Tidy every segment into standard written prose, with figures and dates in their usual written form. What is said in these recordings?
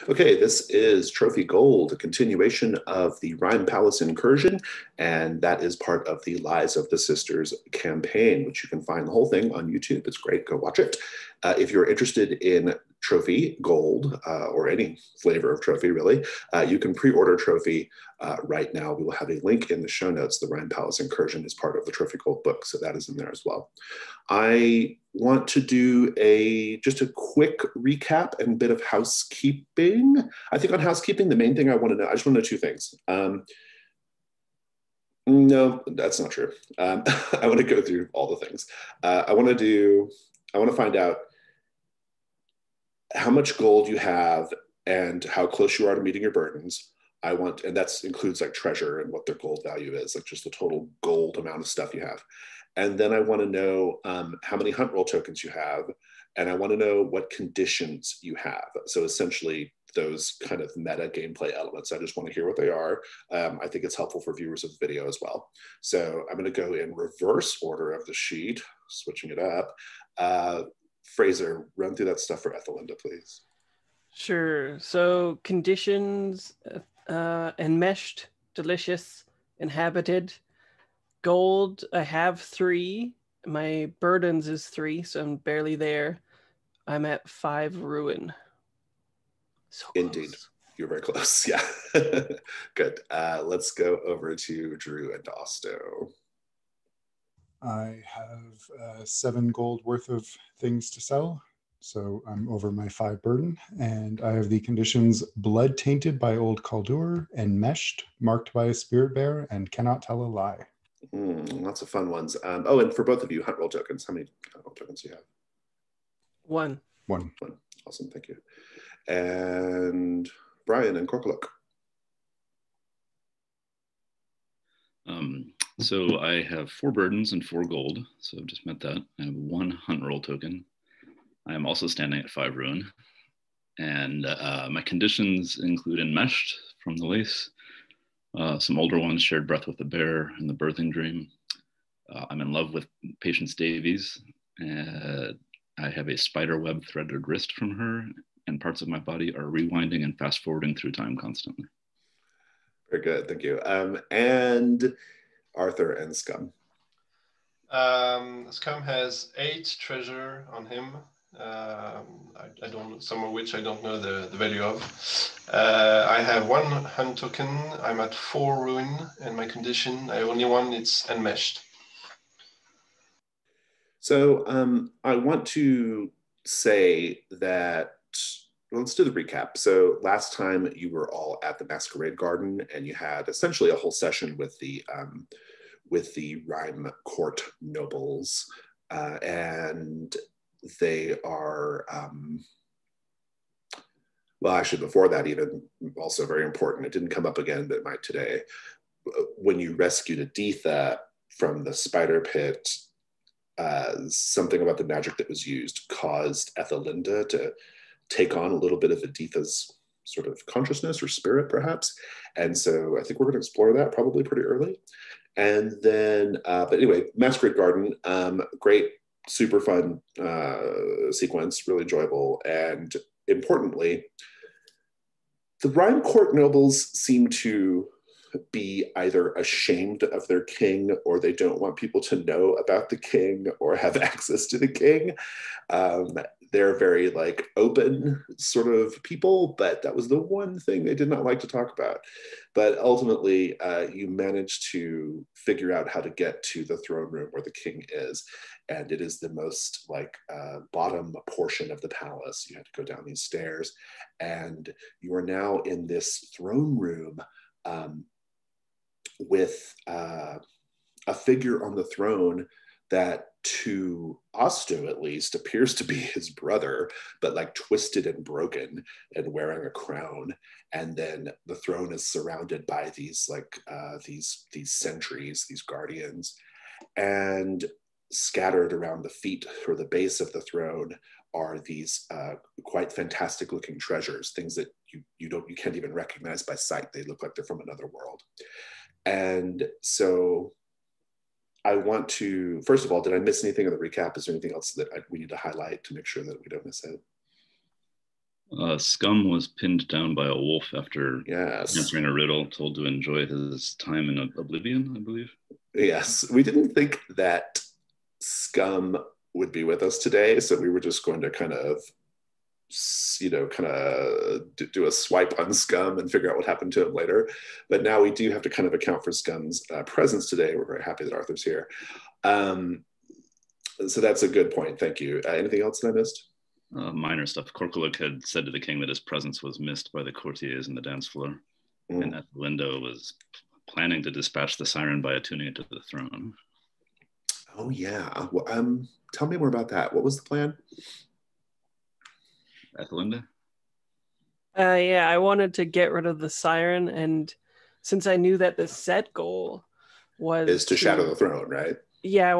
Okay, this is Trophy Gold, a continuation of the Rime Palace incursion, and that is part of the Lies of the Sisters campaign, which you can find the whole thing on YouTube. It's great, go watch it. If you're interested in Trophy Gold, or any flavor of Trophy really, you can pre-order Trophy right now. We will have a link in the show notes. The Rime Palace incursion is part of the Trophy Gold book, so that is in there as well. I want to do just a quick recap and bit of housekeeping. I think on housekeeping, the main thing I want to know, I just want to know two things. No, that's not true. I want to go through all the things. I want to find out how much gold you have and how close you are to meeting your burdens. And that includes like treasure and what their gold value is, like just the total gold amount of stuff you have. And then I want to know how many hunt roll tokens you have. And I want to know what conditions you have. So essentially those kind of meta gameplay elements. I just want to hear what they are. I think it's helpful for viewers of the video as well. So I'm going to go in reverse order of the sheet, switching it up. Fraser, run through that stuff for Ethelinda, please. Sure. So conditions, enmeshed, delicious, inhabited. Gold, I have 3. My burdens is 3, so I'm barely there. I'm at 5 ruin. So close. Indeed. You're very close. Yeah. Good. Let's go over to Drew and Osto. I have 7 gold worth of things to sell. So I'm over my 5 burden. And I have the conditions blood tainted by old Kaldur, enmeshed, marked by a spirit bear, and cannot tell a lie. Lots of fun ones. And for both of you, hunt roll tokens. How many hunt roll tokens do you have? 1. One. Awesome, thank you. And Brian and Korkaluk. So I have 4 burdens and 4 gold. So I've just met that. I have 1 hunt roll token. I am also standing at 5 ruin. And my conditions include enmeshed from the lace. Some older ones, shared breath with the bear and the birthing dream. I'm in love with Patience Davies. I have a spider web threaded wrist from her, and parts of my body are rewinding and fast forwarding through time constantly. Very good, thank you. And Arthur and Scum. Scum has 8 treasure on him. I don't, some of which I don't know the value of. I have 1 hunt token. I'm at 4 ruin, and my condition, I only one, it's enmeshed. So I want to say that, well, let's do the recap. So last time you were all at the Masquerade Garden, and you had essentially a whole session with the Rime court nobles, and they are, well, actually before that even, also very important, it didn't come up again, but it might today. When you rescued Aditha from the spider pit, something about the magic that was used caused Ethelinda to take on a little bit of Aditha's sort of consciousness or spirit, perhaps. And so I think we're going to explore that probably pretty early. And then, but anyway, Masquerade Garden, great, super fun sequence, really enjoyable. And importantly, the Rime court nobles seem to be either ashamed of their king, or they don't want people to know about the king or have access to the king. They're very like open sort of people, but that was the one thing they did not like to talk about. But ultimately, you managed to figure out how to get to the throne room where the king is. And it is the most like bottom portion of the palace. You had to go down these stairs, and you are now in this throne room with a figure on the throne that, to Osto at least, appears to be his brother, but like twisted and broken and wearing a crown. And then the throne is surrounded by these like these sentries, these guardians, and scattered around the feet or the base of the throne are these quite fantastic looking treasures, things that you can't even recognize by sight. They look like they're from another world. And so I want to, first of all, did I miss anything in the recap? Is there anything else that we need to highlight to make sure that we don't miss it? Scum was pinned down by a wolf after Yes. answering a riddle, told to enjoy his time in oblivion, I believe. Yes, we didn't think that Scum would be with us today, so we were just going to kind of do a swipe on Scum and figure out what happened to him later. But now we do have to kind of account for Scum's presence today. We're very happy that Arthur's here. So that's a good point. Thank you. Anything else that I missed? Minor stuff. Korkuluk had said to the king that his presence was missed by the courtiers in the dance floor, and that Lindo was planning to dispatch the siren by attuning it to the throne. Oh yeah. Well, tell me more about that. What was the plan? Ethelinda? Yeah, I wanted to get rid of the siren, and since I knew that the set goal was to shatter the throne, right? Yeah,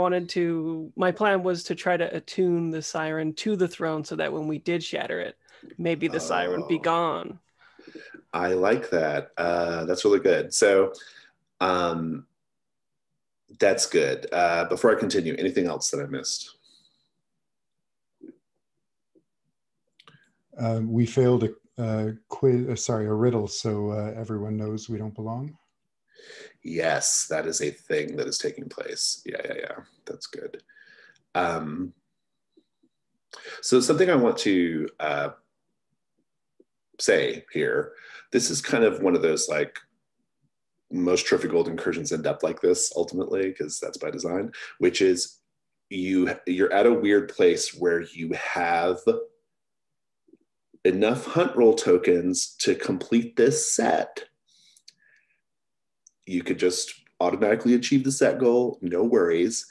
my plan was to try to attune the siren to the throne so that when we did shatter it, maybe the siren be gone. I like that. That's really good. So that's good. Before I continue, anything else that I missed? We failed a riddle, so everyone knows we don't belong. Yes, that is a thing that is taking place. Yeah. That's good. So something I want to say here, this is kind of one of those like most trophy gold incursions end up like this ultimately, because that's by design, which is you're at a weird place where you have enough hunt roll tokens to complete this set. You could just automatically achieve the set goal, no worries.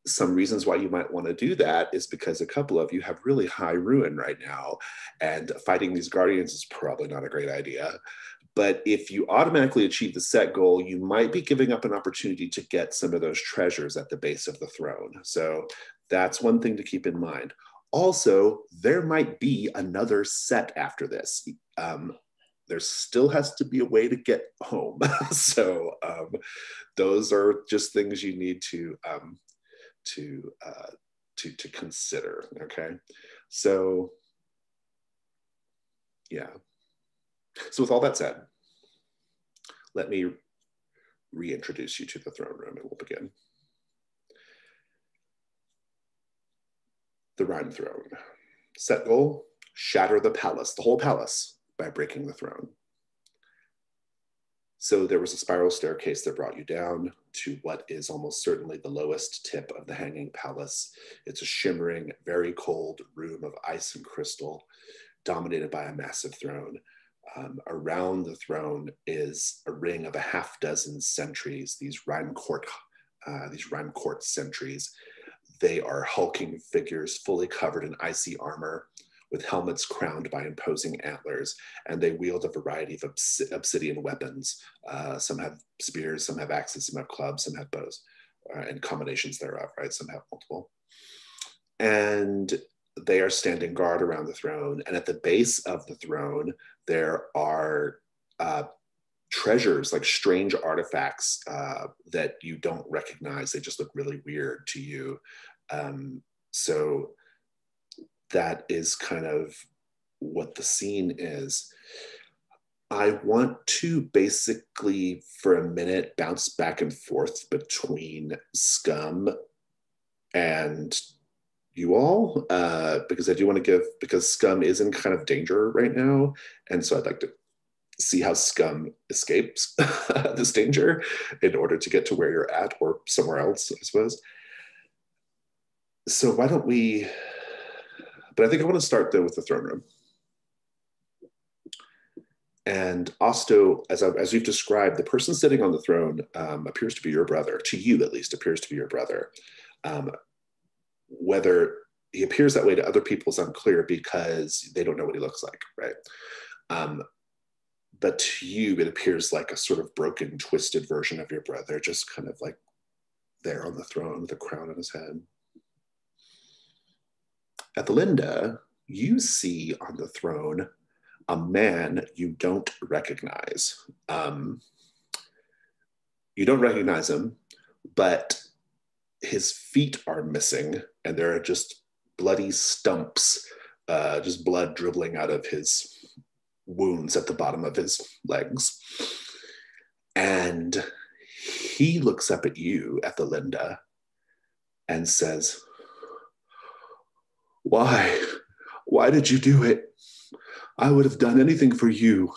Some reasons why you might want to do that is because a couple of you have really high ruin right now, and fighting these guardians is probably not a great idea. But if you automatically achieve the set goal, you might be giving up an opportunity to get some of those treasures at the base of the throne. So that's one thing to keep in mind. Also, there might be another set after this. There still has to be a way to get home. So those are just things you need to consider. Okay, so yeah. So with all that said, let me reintroduce you to the throne room and we'll begin. The Rime Throne. Set goal: shatter the palace, the whole palace, by breaking the throne. So there was a spiral staircase that brought you down to what is almost certainly the lowest tip of the Hanging Palace. It's a shimmering, very cold room of ice and crystal, dominated by a massive throne. Around the throne is a ring of a half dozen sentries, these Rime Court sentries. They are hulking figures fully covered in icy armor, with helmets crowned by imposing antlers, and they wield a variety of obsidian weapons. Some have spears, some have axes, some have clubs, some have bows, and combinations thereof, right? Some have multiple. And they are standing guard around the throne, and at the base of the throne, there are treasures, like strange artifacts that you don't recognize. They just look really weird to you. So that is kind of what the scene is. I want to basically, for a minute, bounce back and forth between Scum and you all, because I do want to because Scum is in kind of danger right now, and so I'd like to see how Scum escapes this danger in order to get to where you're at, or somewhere else, I suppose. So why don't we, but I think I want to start though with the throne room. And Osto, as we've described, the person sitting on the throne appears to be your brother. To you, at least, appears to be your brother. Whether he appears that way to other people is unclear because they don't know what he looks like, right? But to you, it appears like a sort of broken, twisted version of your brother, just kind of like there on the throne with a crown on his head. Ethelinda, you see on the throne a man you don't recognize. You don't recognize him, but his feet are missing, and there are just bloody stumps just blood dribbling out of his wounds at the bottom of his legs. And he looks up at you, Ethelinda, and says, "Why? Why did you do it? I would have done anything for you.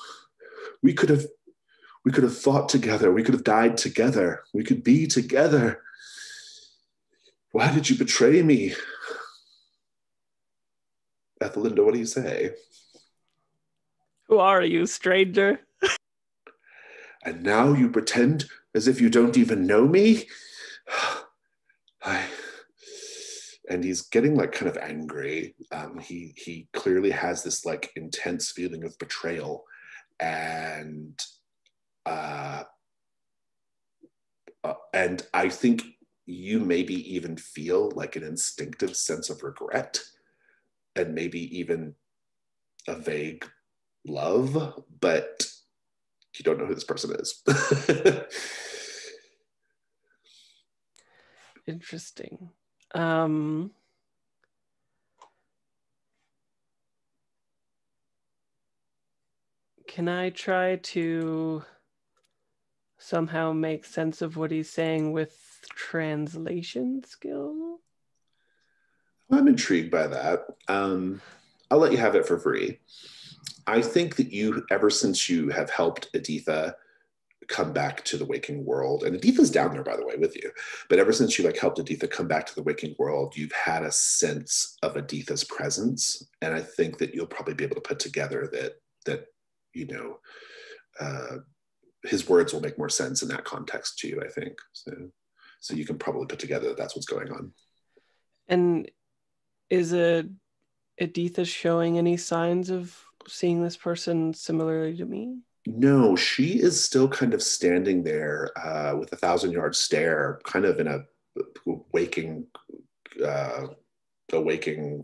We could have fought together. We could have died together. We could be together. Why did you betray me?" Ethelinda, what do you say? Who are you, stranger? And now you pretend as if you don't even know me? And he's getting like kind of angry. He clearly has this like intense feeling of betrayal. And I think you maybe even feel like an instinctive sense of regret and maybe even a vague love, but you don't know who this person is. Interesting. Can I try to somehow make sense of what he's saying with translation skill? I'm intrigued by that. I'll let you have it for free. I think that you, ever since you have helped Editha come back to the waking world, and Editha's down there, by the way, with you, but ever since you like helped Editha come back to the waking world, you've had a sense of Editha's presence. And I think that you'll probably be able to put together that you know, his words will make more sense in that context to you, I think. So you can probably put together that that's what's going on. And is Editha showing any signs of seeing this person similarly to me? No, she is still kind of standing there with a 1,000-yard stare, kind of in a waking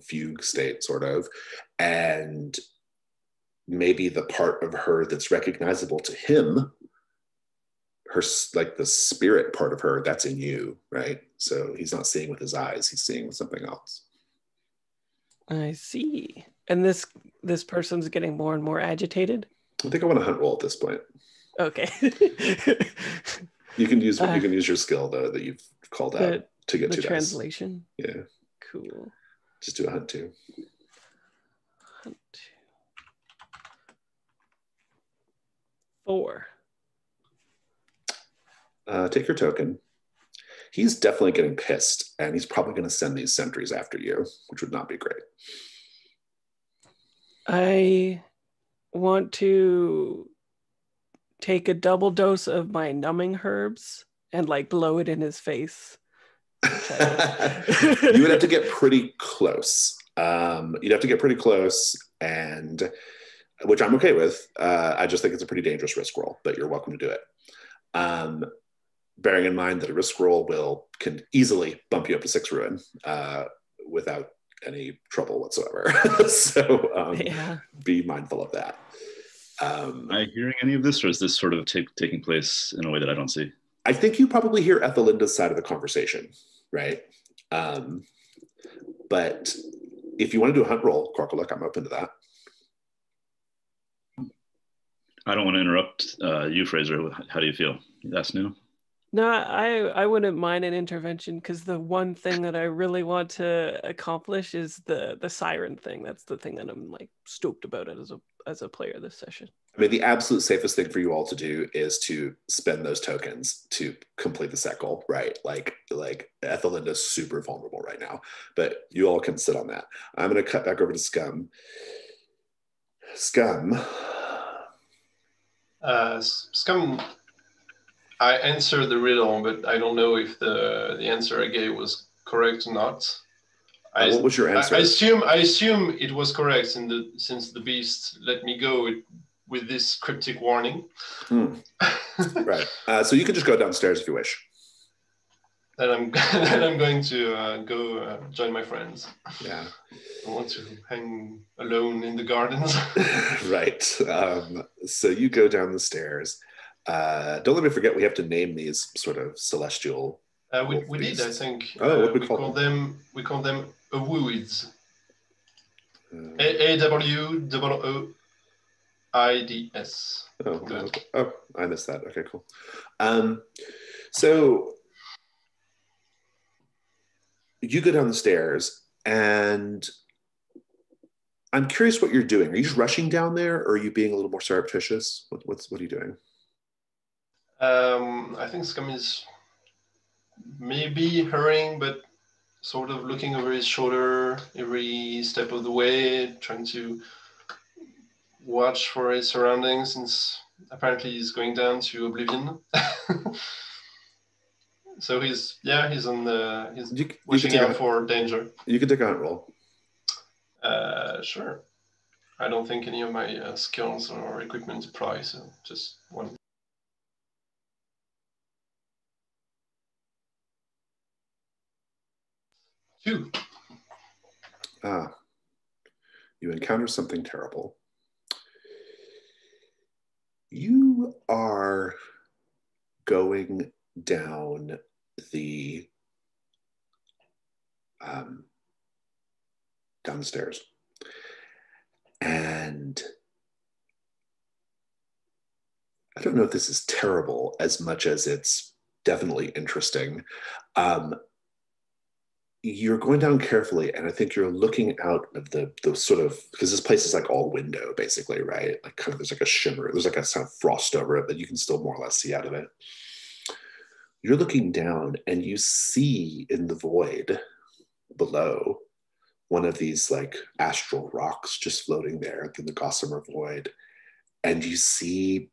fugue state, sort of. And maybe the part of her that's recognizable to him, her like the spirit part of her, that's in you, right? So he's not seeing with his eyes, he's seeing with something else. I see. And this person's getting more and more agitated? I think I want to hunt roll at this point. Okay. You can use your skill though that you've called out to get the 2 translation. Dice. Yeah. Cool. Just do a hunt 2. Hunt 4. Take your token. He's definitely getting pissed, and he's probably going to send these sentries after you, which would not be great. I want to take a double dose of my numbing herbs and like blow it in his face. You would have to get pretty close. You'd have to get pretty close, and which I'm okay with. I just think it's a pretty dangerous risk roll, but you're welcome to do it. Bearing in mind that a risk roll can easily bump you up to 6 ruin without any trouble whatsoever. So be mindful of that. Am I hearing any of this, or is this sort of taking place in a way that I don't see? I think you probably hear Ethelinda's side of the conversation, right? But if you want to do a hunt roll, Corkalook, I'm open to that. I don't want to interrupt you, Fraser. How do you feel? That's new. No, I wouldn't mind an intervention, because the one thing that I really want to accomplish is the siren thing. That's the thing that I'm like stoked about it as a player this session. I mean, the absolute safest thing for you all to do is to spend those tokens to complete the set goal, right? Like Ethelinda's super vulnerable right now, but you all can sit on that. I'm going to cut back over to Scum. Scum. Scum, I answered the riddle, but I don't know if the answer I gave was correct or not. What was your answer? I assume it was correct since the beast let me go with this cryptic warning. Right. So you can just go downstairs if you wish. Then I'm going to go join my friends. Yeah. I want to hang alone in the gardens. Right. So you go down the stairs. Don't let me forget, we have to name these sort of celestial. We did, I think. Oh, what we call them? We call them awooids. AWOOIDS. Oh, I missed that. Okay, cool. So you go down the stairs, and I'm curious what you're doing. Are you just rushing down there, or are you being a little more surreptitious? What are you doing? I think Scum is maybe hurrying, but sort of looking over his shoulder every step of the way, trying to watch for his surroundings, since apparently he's going down to oblivion. So he's on the watching out for danger. You can take a hunt roll. Sure. I don't think any of my skills or equipment apply, so just one. Two. You encounter something terrible. You are going down the downstairs, and I don't know if this is terrible as much as it's definitely interesting. You're going down carefully, and I think you're looking out of the sort of, because this place is like all window basically, right? Like kind of there's like a shimmer, there's like a kind of frost over it, but you can still more or less see out of it. You're looking down, and you see in the void below one of these like astral rocks just floating there in the gossamer void, and you see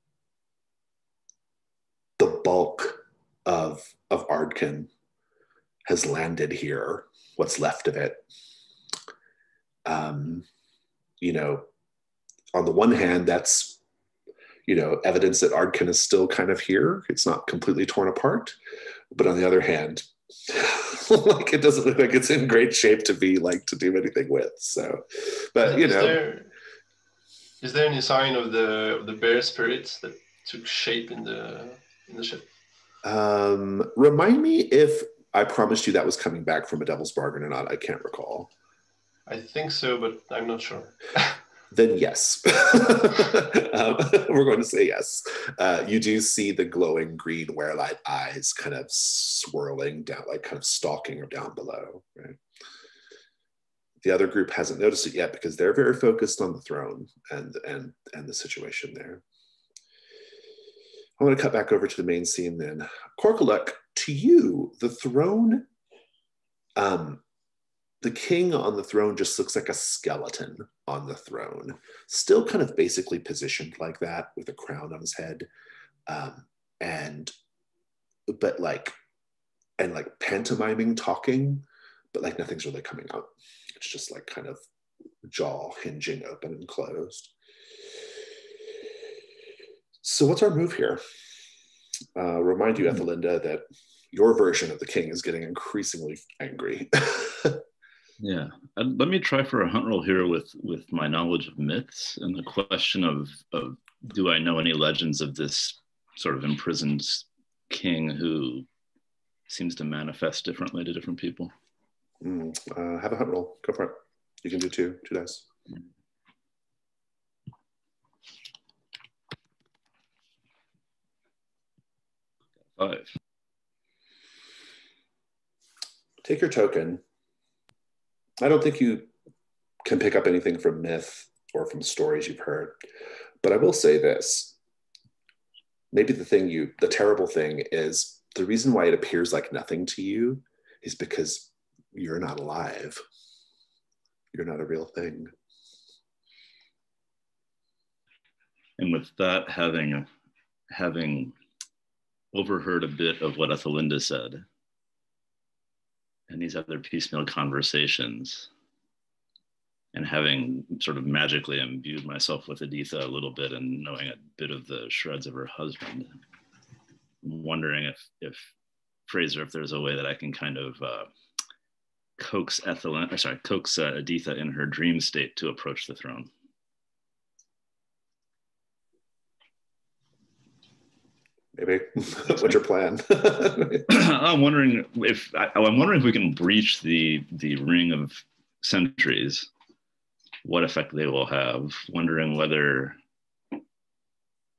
the bulk of Ardkin has landed here, what's left of it. You know, on the one hand, that's, you know, evidence that Ardkin is still kind of here. It's not completely torn apart. But on the other hand, like it doesn't look like it's in great shape to be like to do anything with. So, but you know. Is there any sign of the bear spirits that took shape in the ship? Remind me if I promised you that was coming back from a devil's bargain or not. I can't recall. I think so, but I'm not sure. Then yes. We're going to say yes. You do see the glowing green werelight eyes kind of swirling down, like kind of stalking down below. Right? The other group hasn't noticed it yet because they're very focused on the throne and the situation there. I'm going to cut back over to the main scene then. Korkaluk, to you, the throne, the king on the throne just looks like a skeleton on the throne, still kind of basically positioned like that with a crown on his head, and pantomiming talking, but like nothing's really coming out. It's just like kind of jaw hinging open and closed. So what's our move here? Remind you, Ethelinda, that your version of the king is getting increasingly angry. Yeah, let me try for a hunt roll here with my knowledge of myths and the question of do I know any legends of this sort of imprisoned king who seems to manifest differently to different people? Have a hunt roll. Go for it. You can do two dice. Five. Take your token. I don't think you can pick up anything from myth or from stories you've heard, but I will say this. Maybe the terrible thing is the reason why it appears like nothing to you is because you're not alive. You're not a real thing. And with that, having overheard a bit of what Ethelinda said and these other piecemeal conversations, and having sort of magically imbued myself with Editha a little bit and knowing a bit of the shreds of her husband, I'm wondering if Fraser, if there's a way that I can kind of coax Editha in her dream state to approach the throne. Maybe. What's your plan? I'm wondering if we can breach the ring of sentries what effect they will have, wondering whether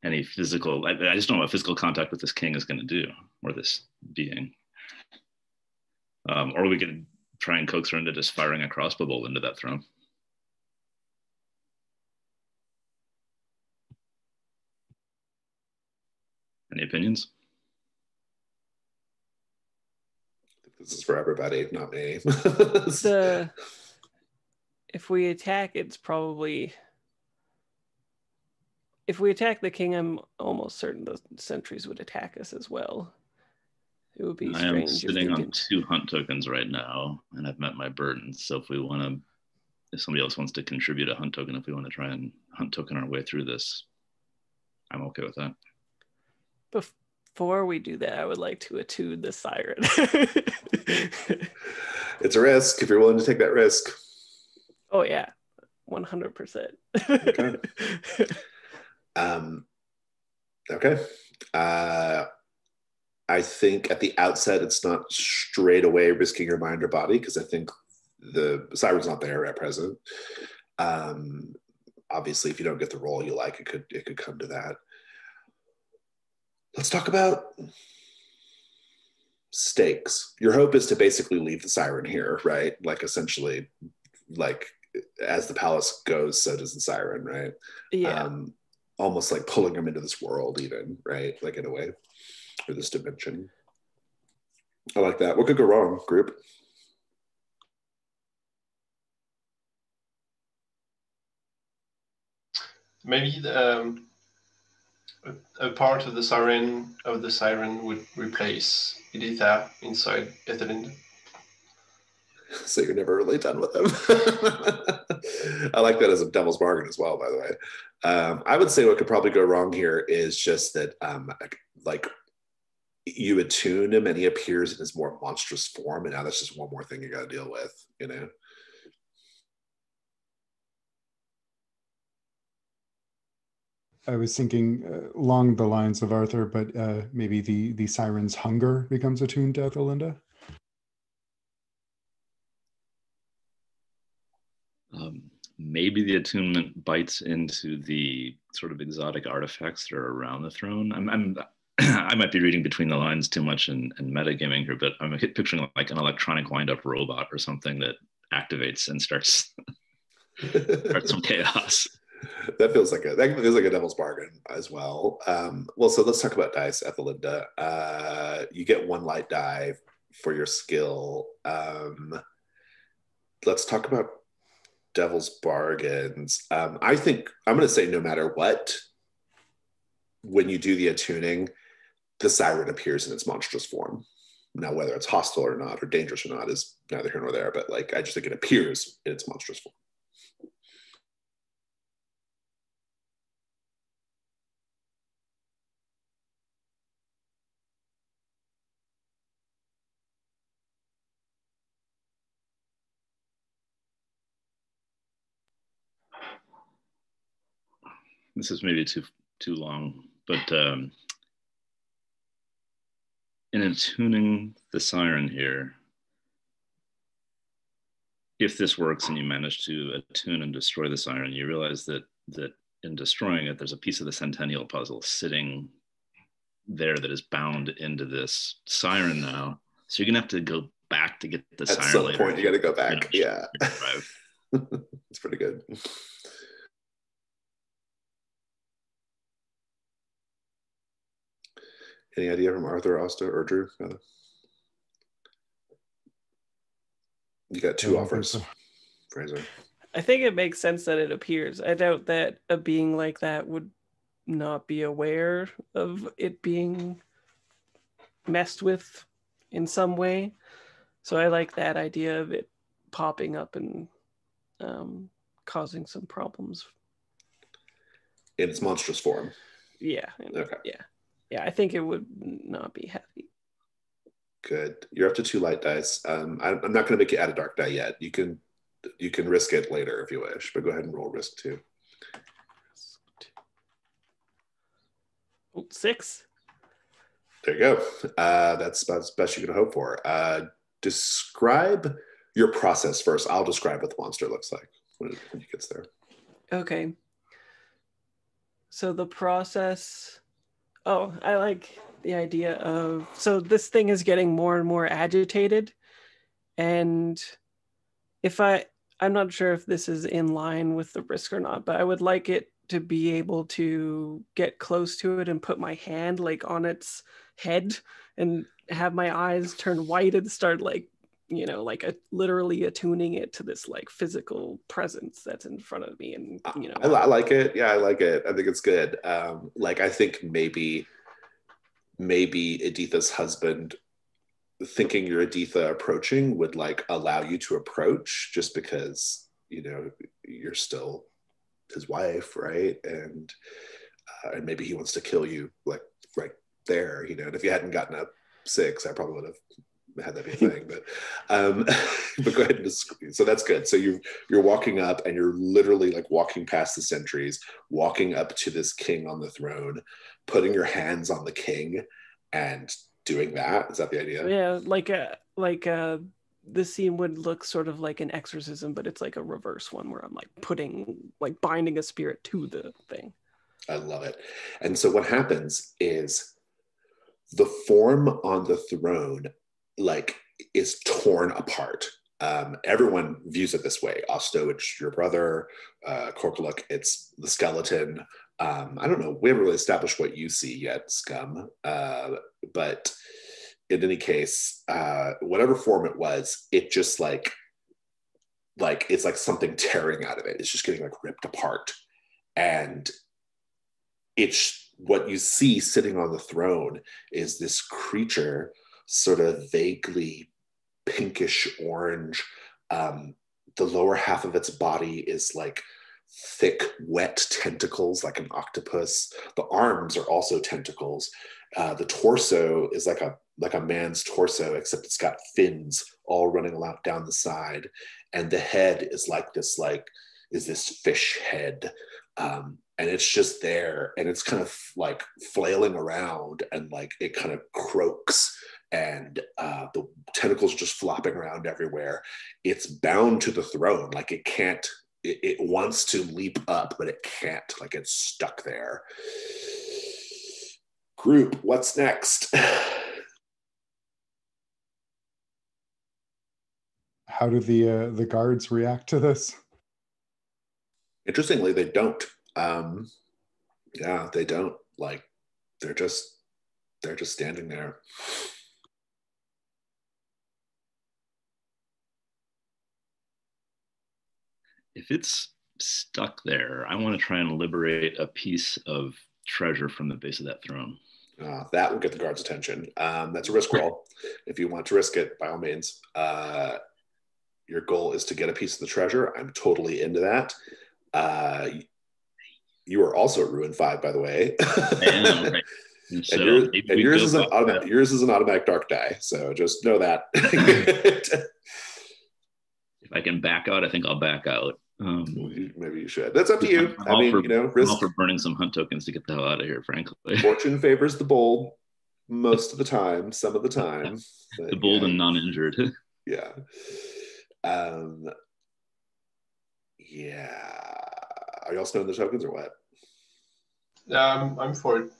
any physical, I just don't know what physical contact with this king is going to do, or this being. Or we could try and coax her into just firing a crossbow bolt into that throne. Any opinions? This is for everybody, not me. If we attack, it's probably... If we attack the king, I'm almost certain the sentries would attack us as well. It would be strange. I am sitting on 2 hunt tokens right now, and I've met my burden. So if somebody else wants to contribute a hunt token, if we want to try and hunt token our way through this, I'm okay with that. Before we do that, I would like to attune the siren. It's a risk if you're willing to take that risk. Oh yeah, 100%. Okay. Okay. I think at the outset, it's not straight away risking your mind or body, because I think the siren's not there at present. Obviously, if you don't get the roll you like, it could come to that. Let's talk about stakes. Your hope is to basically leave the siren here, right? Like essentially, like as the palace goes, so does the siren, right? Yeah. Almost like pulling him into this world, even, right? Like in a way, or this dimension. I like that. What could go wrong, group? Maybe a part of the siren would replace Editha inside Ethelinde. So you're never really done with them. I like that as a devil's bargain as well, by the way. I would say what could probably go wrong here is just that like you attune him and he appears in his more monstrous form, and now that's just one more thing you got to deal with, you know? I was thinking along the lines of Arthur, but maybe the siren's hunger becomes attuned to Ethelinde. Maybe the attunement bites into the sort of exotic artifacts that are around the throne. I might be reading between the lines too much and metagaming here, but I'm picturing like an electronic wind-up robot or something that activates and starts some chaos. That feels like a devil's bargain as well. Well, so let's talk about dice, Ethelinde. You get 1 light die for your skill. Let's talk about devil's bargains. I think I'm going to say no matter what, when you do the attuning, the siren appears in its monstrous form. Now, whether it's hostile or not, or dangerous or not, is neither here nor there. But like, I just think it appears in its monstrous form. This is maybe too long, but in attuning the siren here, if this works and you manage to attune and destroy the siren, you realize that in destroying it, there's a piece of the Centennial puzzle sitting there that is bound into this siren now. So you're gonna have to go back to get the siren. At some point, you got to go back. Yeah, it's pretty good. Any idea from Arthur, Asta, or Drew? You got 2 offers, Fraser. I think it makes sense that it appears. I doubt that a being like that would not be aware of it being messed with in some way. So I like that idea of it popping up and causing some problems. In its monstrous form. Yeah. Okay. Yeah, I think it would not be happy. Good. You're up to 2 light dice. I'm not going to make you add a dark die yet. You can risk it later if you wish, but go ahead and roll risk 2. 6. There you go. That's about as best you can hope for. Describe your process first. I'll describe what the monster looks like. when he gets there. Okay. So the process. Oh, I like the idea of. So this thing is getting more and more agitated, and I'm not sure if this is in line with the risk or not, but I would like it to be able to get close to it and put my hand like on its head and have my eyes turn white and start like, like literally attuning it to this like physical presence that's in front of me. And, I like it. Yeah, I like it. I think it's good. Like, I think maybe Editha's husband thinking you're Editha approaching would like allow you to approach just because, you're still his wife, right? And maybe he wants to kill you like right there, and if you hadn't gotten up 6, I probably would have had that be a thing, but go ahead and so that's good. So you're walking up and you're literally like walking past the sentries, walking up to this king on the throne, putting your hands on the king and doing that. Is that the idea? Yeah, this scene would look sort of like an exorcism, but it's like a reverse one where I'm like binding a spirit to the thing. I love it. And so what happens is the form on the throne like is torn apart. Everyone views it this way. Osto, it's your brother. Korkuluk, it's the skeleton. I don't know. We haven't really established what you see yet, Scum. But in any case, whatever form it was, it just like it's like something tearing out of it. It's just getting like ripped apart. And it's what you see sitting on the throne is this creature, sort of vaguely pinkish orange. The lower half of its body is like thick, wet tentacles, like an octopus. The arms are also tentacles. The torso is like a man's torso, except it's got fins all running down the side. And the head is this fish head. And it's just there, and it's kind of like flailing around, and like it kind of croaks, and the tentacles just flopping around everywhere. It's bound to the throne, like it can't. It wants to leap up, but it can't. Like it's stuck there. Group, what's next? How do the guards react to this? Interestingly, they don't. Yeah, they don't. Like they're just standing there. If it's stuck there, I want to try and liberate a piece of treasure from the base of that throne. That will get the guards' attention. That's a risk roll. If you want to risk it, by all means. Your goal is to get a piece of the treasure. I'm totally into that. You are also at Ruin 5, by the way. I am, right. And yours is an automatic dark die, so just know that. If I can back out, I think I'll back out. Maybe you should. That's up to you. Risk. I'm all for burning some hunt tokens to get the hell out of here, frankly. Fortune favors the bold most of the time, some of the time. The bold and non-injured. Yeah. Yeah. Are y'all spending the tokens or what? I'm for it.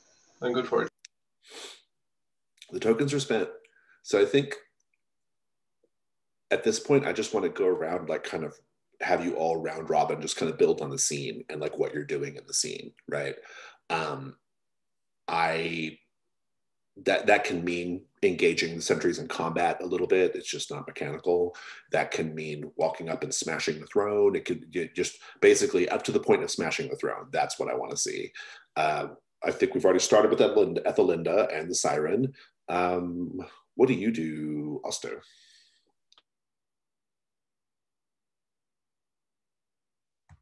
I'm good for it. The tokens are spent. So I think at this point, I just want to go around, like kind of have you all round robin, just kind of build on the scene and like what you're doing in the scene, right? That can mean engaging the sentries in combat a little bit. It's just not mechanical. That can mean walking up and smashing the throne. It could just basically up to the point of smashing the throne. That's what I want to see. I think we've already started with Ethelinda and the Siren. What do you do, Osto?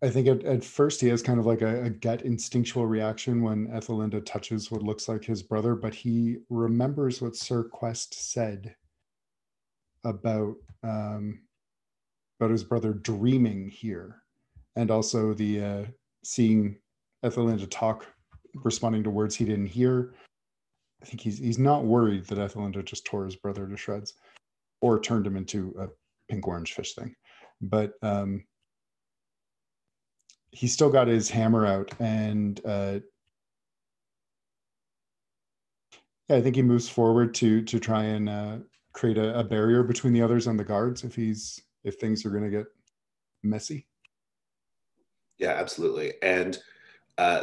I think at first he has kind of like a gut instinctual reaction when Ethelinda touches what looks like his brother, but he remembers what Sir Quest said about his brother dreaming here, and also the seeing Ethelinda talk, responding to words he didn't hear. I think he's not worried that Ethelinda just tore his brother to shreds or turned him into a pink orange fish thing, but he's still got his hammer out, and I think he moves forward to try and create a barrier between the others and the guards if things are going to get messy. Yeah, absolutely. And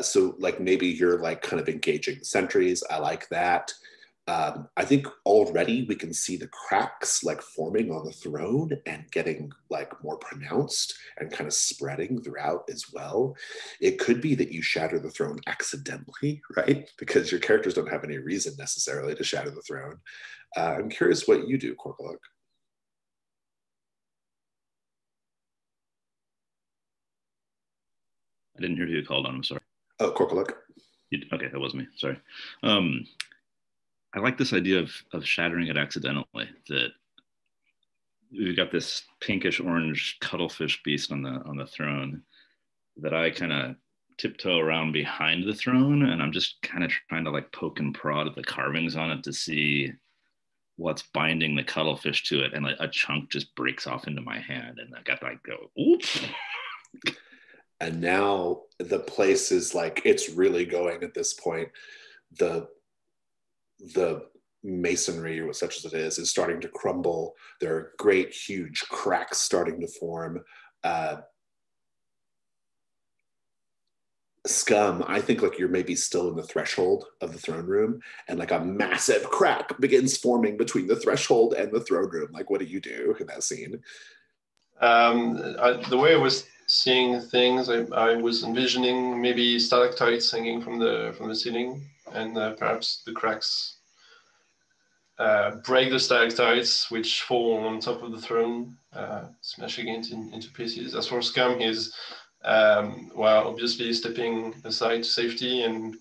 so like maybe you're like kind of engaging sentries. I like that. I think already we can see the cracks like forming on the throne and getting like more pronounced and kind of spreading throughout as well. It could be that you shatter the throne accidentally, right? Because your characters don't have any reason necessarily to shatter the throne. I'm curious what you do, Korkaluk. I didn't hear who you called on. I'm sorry. Oh, Korkaluk. Okay, that was me. Sorry. I like this idea of shattering it accidentally. That we've got this pinkish orange cuttlefish beast on the throne that I kind of tiptoe around behind the throne, and I'm just kind of trying to like poke and prod at the carvings on it to see what's binding the cuttlefish to it, and like a chunk just breaks off into my hand, and I got to like go, oops. And now the place is like, it's really going at this point. The masonry, such as it is starting to crumble. There are great, huge cracks starting to form. Scum, I think like you're maybe still in the threshold of the throne room, and like a massive crack begins forming between the threshold and the throne room. Like, what do you do in that scene? The way I was seeing things, I was envisioning maybe stalactites hanging from the ceiling, and perhaps the cracks break the stalactites, which fall on top of the throne, smashing it into pieces. As for Scum, he's obviously stepping aside to safety and,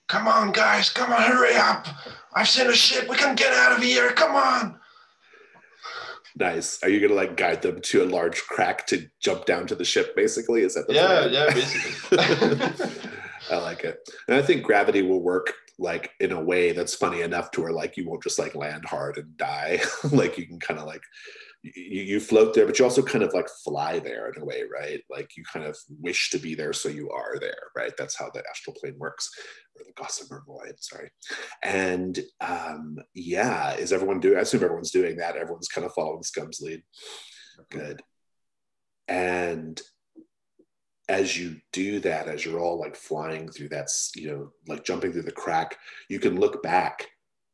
come on, guys, come on, hurry up! I've seen a ship. We can get out of here. Come on! Nice. Are you gonna like guide them to a large crack to jump down to the ship? Basically, is that the plan? Yeah, basically. I like it, and I think gravity will work like in a way that's funny enough to where like you won't just like land hard and die. Like you can kind of like you float there, but you also kind of like fly there in a way, right? Like you kind of wish to be there, so you are there, right? That's how the astral plane works, or the gossamer void. Sorry. And yeah, is everyone doing? I assume everyone's doing that. Everyone's kind of following Scum's lead. Good. And as you do that, as you're all like flying through that, like jumping through the crack, you can look back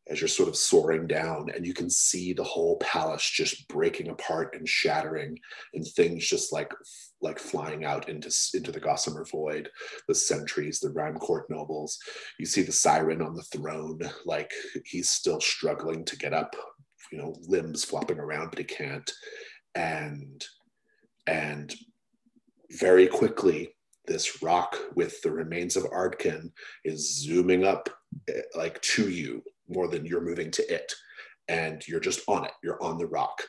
as you're sort of soaring down, and you can see the whole palace just breaking apart and shattering, and things just like flying out into the gossamer void. The sentries, the Rime court nobles. You see the siren on the throne, like he's still struggling to get up, limbs flopping around, but he can't. And very quickly, this rock with the remains of Ardkin is zooming up like to you more than you're moving to it. And you're just on it. You're on the rock.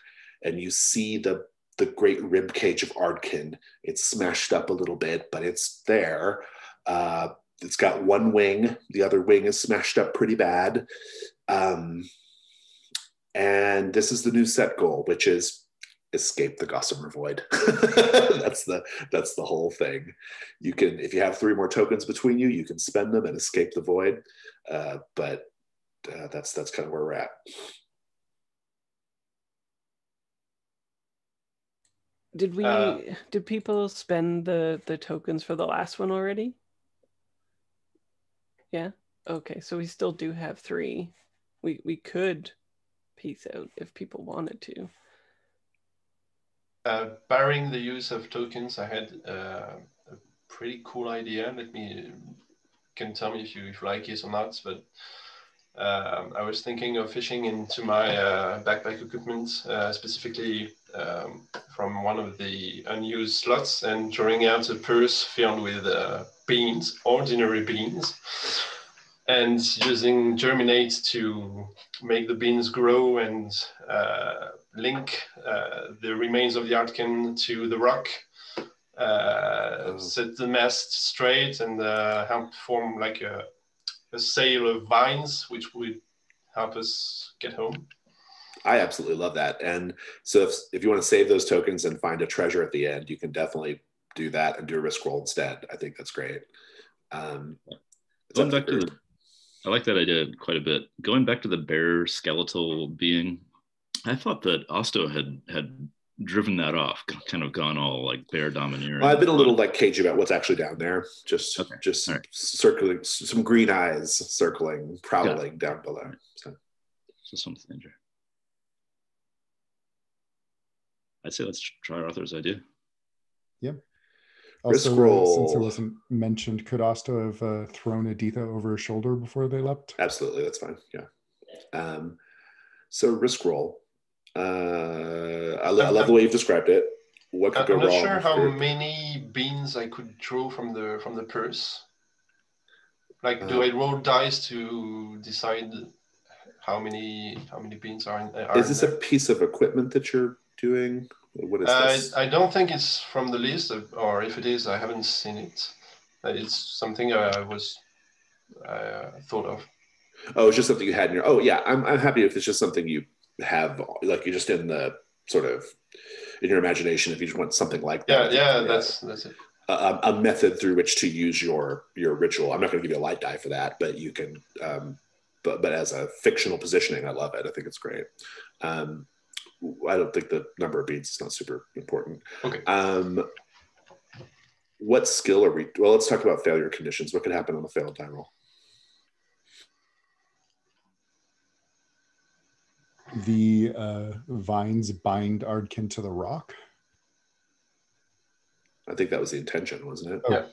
And you see the great rib cage of Ardkin. It's smashed up a little bit, but it's there. It's got one wing. The other wing is smashed up pretty bad. And this is the new set goal, which is escape the gossamer void. that's the whole thing. You can, if you have 3 more tokens between you, you can spend them and escape the void. But that's kind of where we're at. Did people spend the tokens for the last one already? Yeah. Okay, so we still do have 3. We could peace out if people wanted to. Barring the use of tokens, I had a pretty cool idea. Can tell me if you like it or not, but I was thinking of fishing into my backpack equipment, specifically from one of the unused slots, and drawing out a purse filled with beans, ordinary beans, and using Germinate to make the beans grow and link the remains of the Ardkin to the rock, set the mast straight, and help form like a sail of vines, which would help us get home. I absolutely love that. And so if you want to save those tokens and find a treasure at the end, you can definitely do that and do a risk roll instead. I think that's great. Going back to the, I like that idea quite a bit. Going back to the bear skeletal being, I thought that Osto had driven that off, kind of gone all like bear domineering. Well, I've been a little like cagey about what's actually down there. Just right. Circling, some green eyes circling, prowling down below. Right. So something danger. I'd say let's try Arthur's idea. Yeah. Also, since it wasn't mentioned, could Osto have thrown Editha over his shoulder before they leapt? Absolutely, that's fine. Yeah. So risk roll. I love the way you've described it. What could go wrong? I'm not sure how many beans I could draw from the purse. Like, do I roll dice to decide how many beans are in? Is this a piece of equipment that you're doing? What is this? I don't think it's from the list, or if it is, I haven't seen it. It's something I was thought of. Oh, it's just something you had in your. Oh, yeah. I'm happy if it's just something you have, like you're just in the sort of in your imagination. If you just want something like that. Yeah, that's it. A method through which to use your ritual. I'm not going to give you a light die for that, but you can. But as a fictional positioning, I love it. I think it's great. I don't think the number of beads is not super important. Okay. What skill are we? Well, let's talk about failure conditions. What could happen on a failed die roll? The vines bind Ardkin to the rock. I think that was the intention, wasn't it? Oh.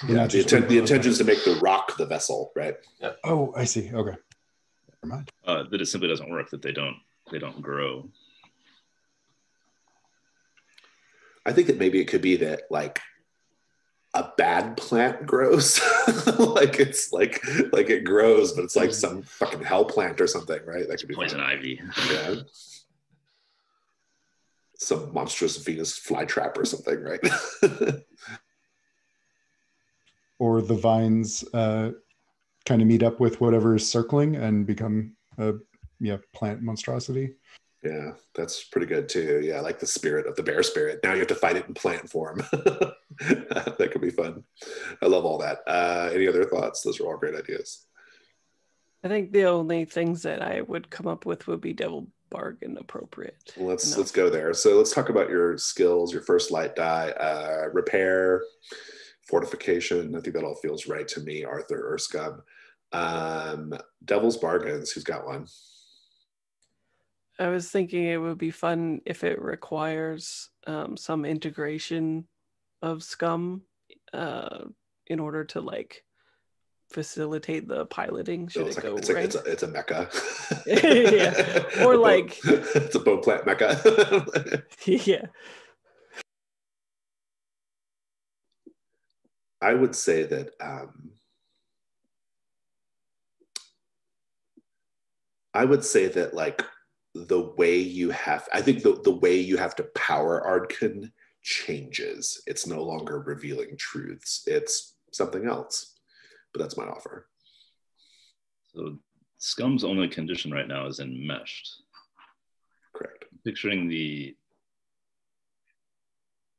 Yeah. The intention is to make the rock the vessel, right? Yeah. Oh, I see. Okay. Never mind. That it simply doesn't work. That they don't grow. I think that maybe it could be that like a bad plant grows, like it's like it grows, but it's like some fucking hell plant or something, right? That could be poison ivy. Yeah. Some monstrous Venus flytrap or something, right? Or the vines kind of meet up with whatever is circling and become a plant monstrosity. Yeah, that's pretty good too. Yeah, I like the spirit of the bear spirit. Now you have to fight it in plant form. That could be fun. I love all that. Any other thoughts? Those are all great ideas. I think the only things that I would come up with would be devil bargain appropriate. Well, let's go there. So let's talk about your skills. Your first light die, repair, fortification. I think that all feels right to me. Arthur Erskine. Devil's bargains. Who's got one? I was thinking it would be fun if it requires some integration of scum in order to like facilitate the piloting. Should it go right? It's a mecha. Yeah. Or like it's a bone plant mecha. Yeah. I would say that like the way you have, I think the way you have to power Ardkin changes. It's no longer revealing truths. It's something else. But that's my offer. So Scum's only condition right now is enmeshed. Correct. Picturing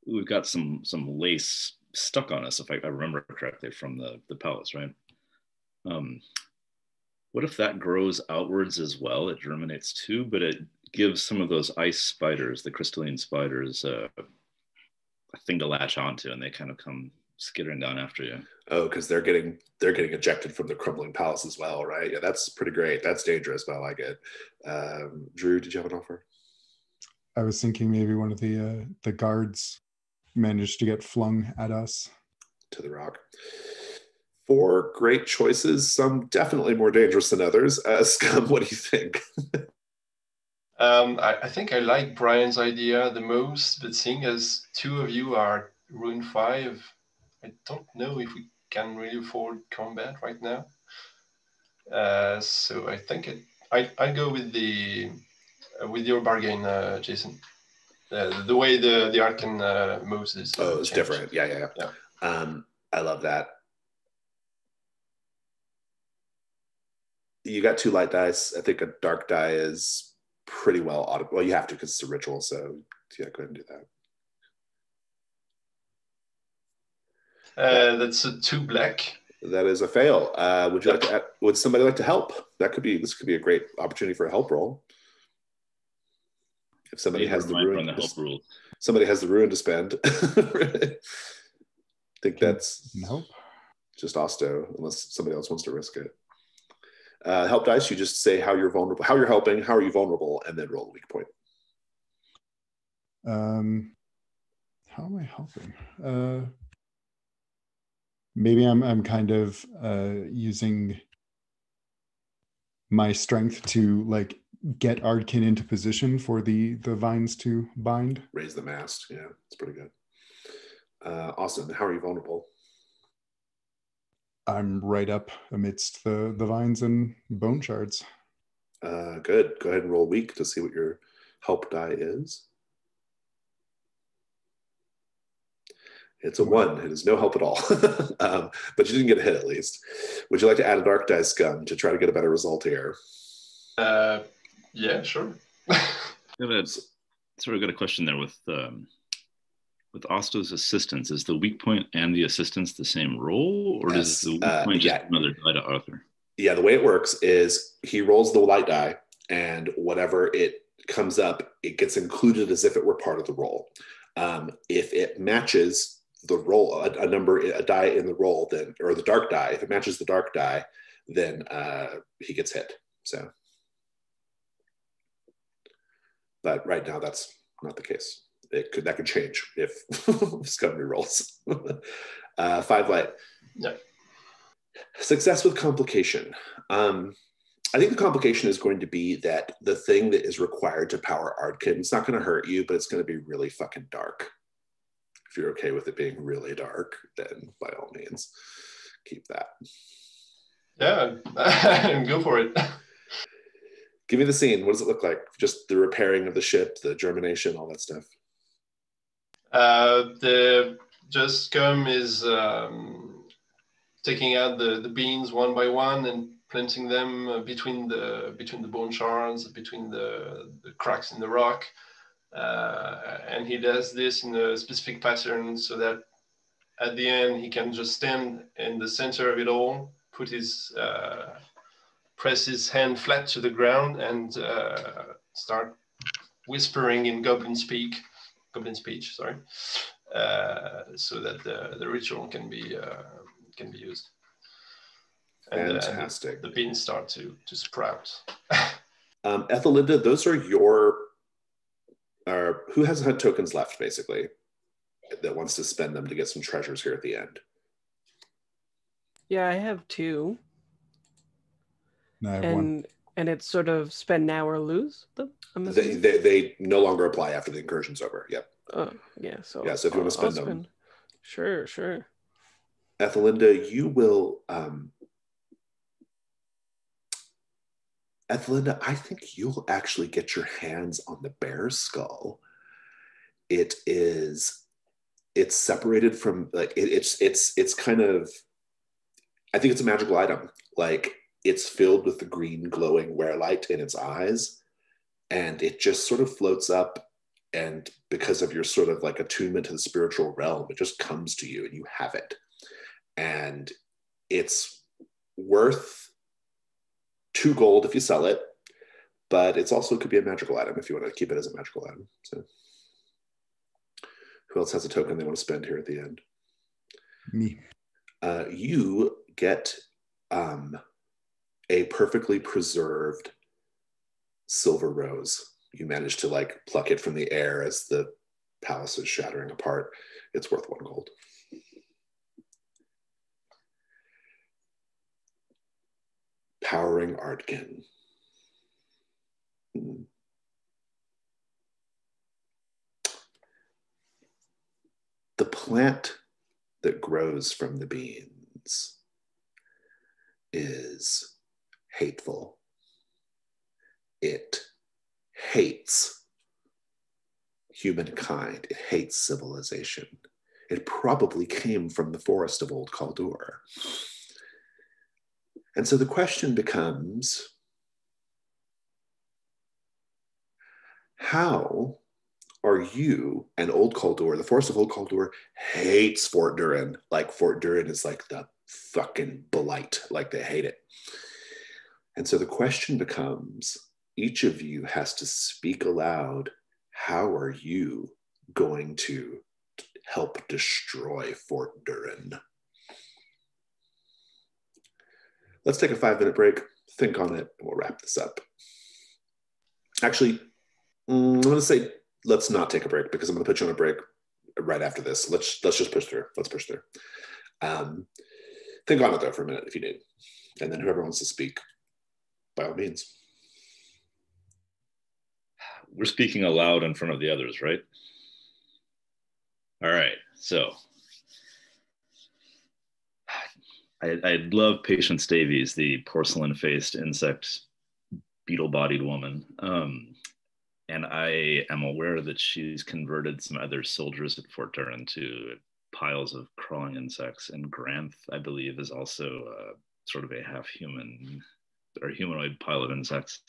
we've got some lace stuck on us, if I remember correctly, from the palace, right? What if that grows outwards as well? It germinates too, but it gives some of those ice spiders, the crystalline spiders, a thing to latch onto, and they kind of come skittering down after you. Oh, because they're getting ejected from the crumbling palace as well, right? Yeah, that's pretty great. That's dangerous, but I like it. Drew, did you have an offer? I was thinking maybe one of the guards managed to get flung at us. To the rock. 4 great choices, some definitely more dangerous than others. Scum, what do you think? I think I like Brian's idea the most, but seeing as 2 of you are Rune 5, I don't know if we can really afford combat right now. So I think I go with your bargain, Jason. The way the Arcan moves is it's different. Yeah. I love that. You got 2 light dice. I think a dark die is pretty well audible. Well, you have to because it's a ritual. So yeah, go ahead and do that. That's a 2 black. That is a fail. Would you like to? Would somebody like to help? This could be a great opportunity for a help roll. If somebody has the ruin, somebody has the ruin to spend. I think that's just Osto, unless somebody else wants to risk it. Help dice. You just say how you're vulnerable, how you're helping, how are you vulnerable, and then roll a weak point. How am I helping? Maybe I'm kind of using my strength to like get Ardkin into position for the vines to bind. Raise the mast. Yeah, it's pretty good. Austin, how are you vulnerable? I'm right up amidst the vines and bone shards. Good. Go ahead and roll weak to see what your help die is. It's a 1. It is no help at all. But you didn't get a hit at least. Would you like to add a dark dice scum to try to get a better result here? Yeah, sure. I've sort of got a question there with Osto's assistance. Is the weak point and the assistance the same roll, or does the weak point just another die to Arthur? Yeah, the way it works is he rolls the light die, and whatever it comes up, it gets included as if it were part of the roll. If it matches the roll, a die in the roll, then, or the dark die, if it matches the dark die, then he gets hit. So, but right now that's not the case. That could change if scum rolls. 5 light. Yeah. Success with complication. I think the complication is going to be that the thing that is required to power Ardkin, it's not going to hurt you, but it's going to be really fucking dark. If you're okay with it being really dark, then by all means, keep that. Yeah, go for it. Give me the scene. What does it look like? Just the repairing of the ship, the germination, all that stuff. The just scum is taking out the beans one by one and planting them between the bone shards, between the cracks in the rock, and he does this in a specific pattern so that at the end he can just stand in the center of it all, press his hand flat to the ground, and start whispering in goblin speech, so that the ritual can be used. And fantastic. The beans start to sprout. Ethelinda, those are your. Who has HUD tokens left, basically, that wants to spend them to get some treasures here at the end? Yeah, I have 2. No, I have 1. And it's sort of spend now or lose them? They no longer apply after the incursion's over. Yep. Oh, yeah. So if you want to spend them. Sure. Ethelinda, you will. Ethelinda, I think you'll actually get your hands on the bear's skull. It's separated from it's kind of. I think it's a magical item. Like, it's filled with the green glowing wear-light in its eyes, and it just sort of floats up, and because of your sort of like attunement to the spiritual realm, it just comes to you and you have it. And it's worth 2 gold if you sell it, but it's also could be a magical item if you want to keep it as a magical item. So who else has a token they want to spend here at the end? Me. You get a perfectly preserved silver rose. You manage to like pluck it from the air as the palace is shattering apart. It's worth 1 gold. Powering Ardkin. The plant that grows from the beans is hateful. It hates humankind. It hates civilization. It probably came from the forest of Old Caldur. And so the question becomes, how are you and Old Caldur? The Forest of Old Caldur hates Fort Durin. Like Fort Durin is like the fucking blight. Like they hate it. And so the question becomes, each of you has to speak aloud. How are you going to help destroy Fort Durin? Let's take a 5-minute break, think on it, and we'll wrap this up. Actually, I'm going to say let's not take a break because I'm going to put you on a break right after this. Let's just push through. Let's push through. Think on it though for a minute if you need, and then whoever wants to speak, by all means. We're speaking aloud in front of the others, right? All right. So I love Patience Davies, the porcelain-faced insect, beetle-bodied woman. And I am aware that she's converted some other soldiers at Fort Durin to piles of crawling insects. And Granth, I believe, is also sort of a half-human or humanoid pile of insects.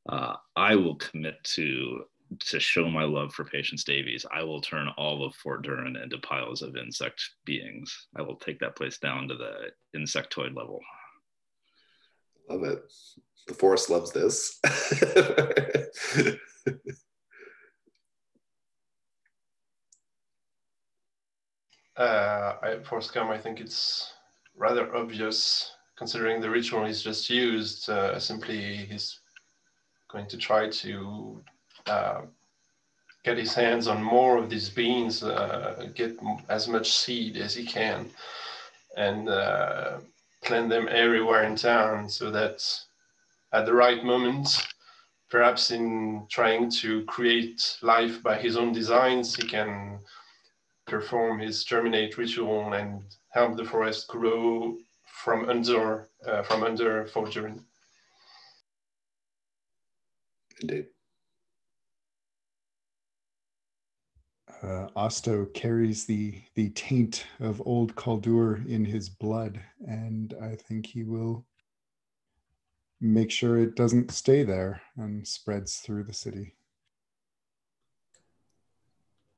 I will commit to show my love for Patience Davies. I will turn all of Fort Durin into piles of insect beings. I will take that place down to the insectoid level. Love it. The forest loves this. For Scum, I think it's rather obvious, considering the ritual he's just used. Simply, he's going to try to get his hands on more of these beans, get as much seed as he can, and plant them everywhere in town so that at the right moment, perhaps in trying to create life by his own designs, he can perform his germinate ritual and help the forest grow from under Fort Durin. Indeed. Osto carries the taint of Old Caldur in his blood, and I think he will make sure it doesn't stay there and spreads through the city.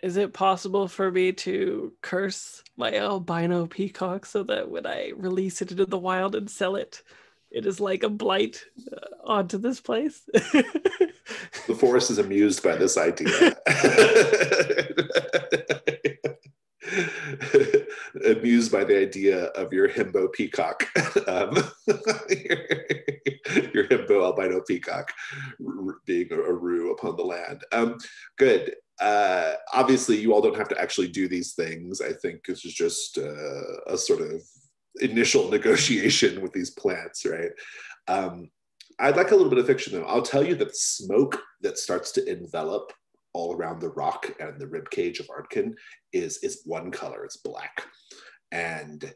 Is it possible for me to curse my albino peacock so that when I release it into the wild and sell it, it is like a blight onto this place? The forest is amused by this idea. Amused by the idea of your himbo peacock, your himbo albino peacock being a rue upon the land. Good. Obviously, you all don't have to actually do these things. I think this is just a sort of initial negotiation with these plants, right? I'd like a little bit of fiction, though. I'll tell you that the smoke that starts to envelop all around the rock and the rib cage of Ardkin is one color. It's black. And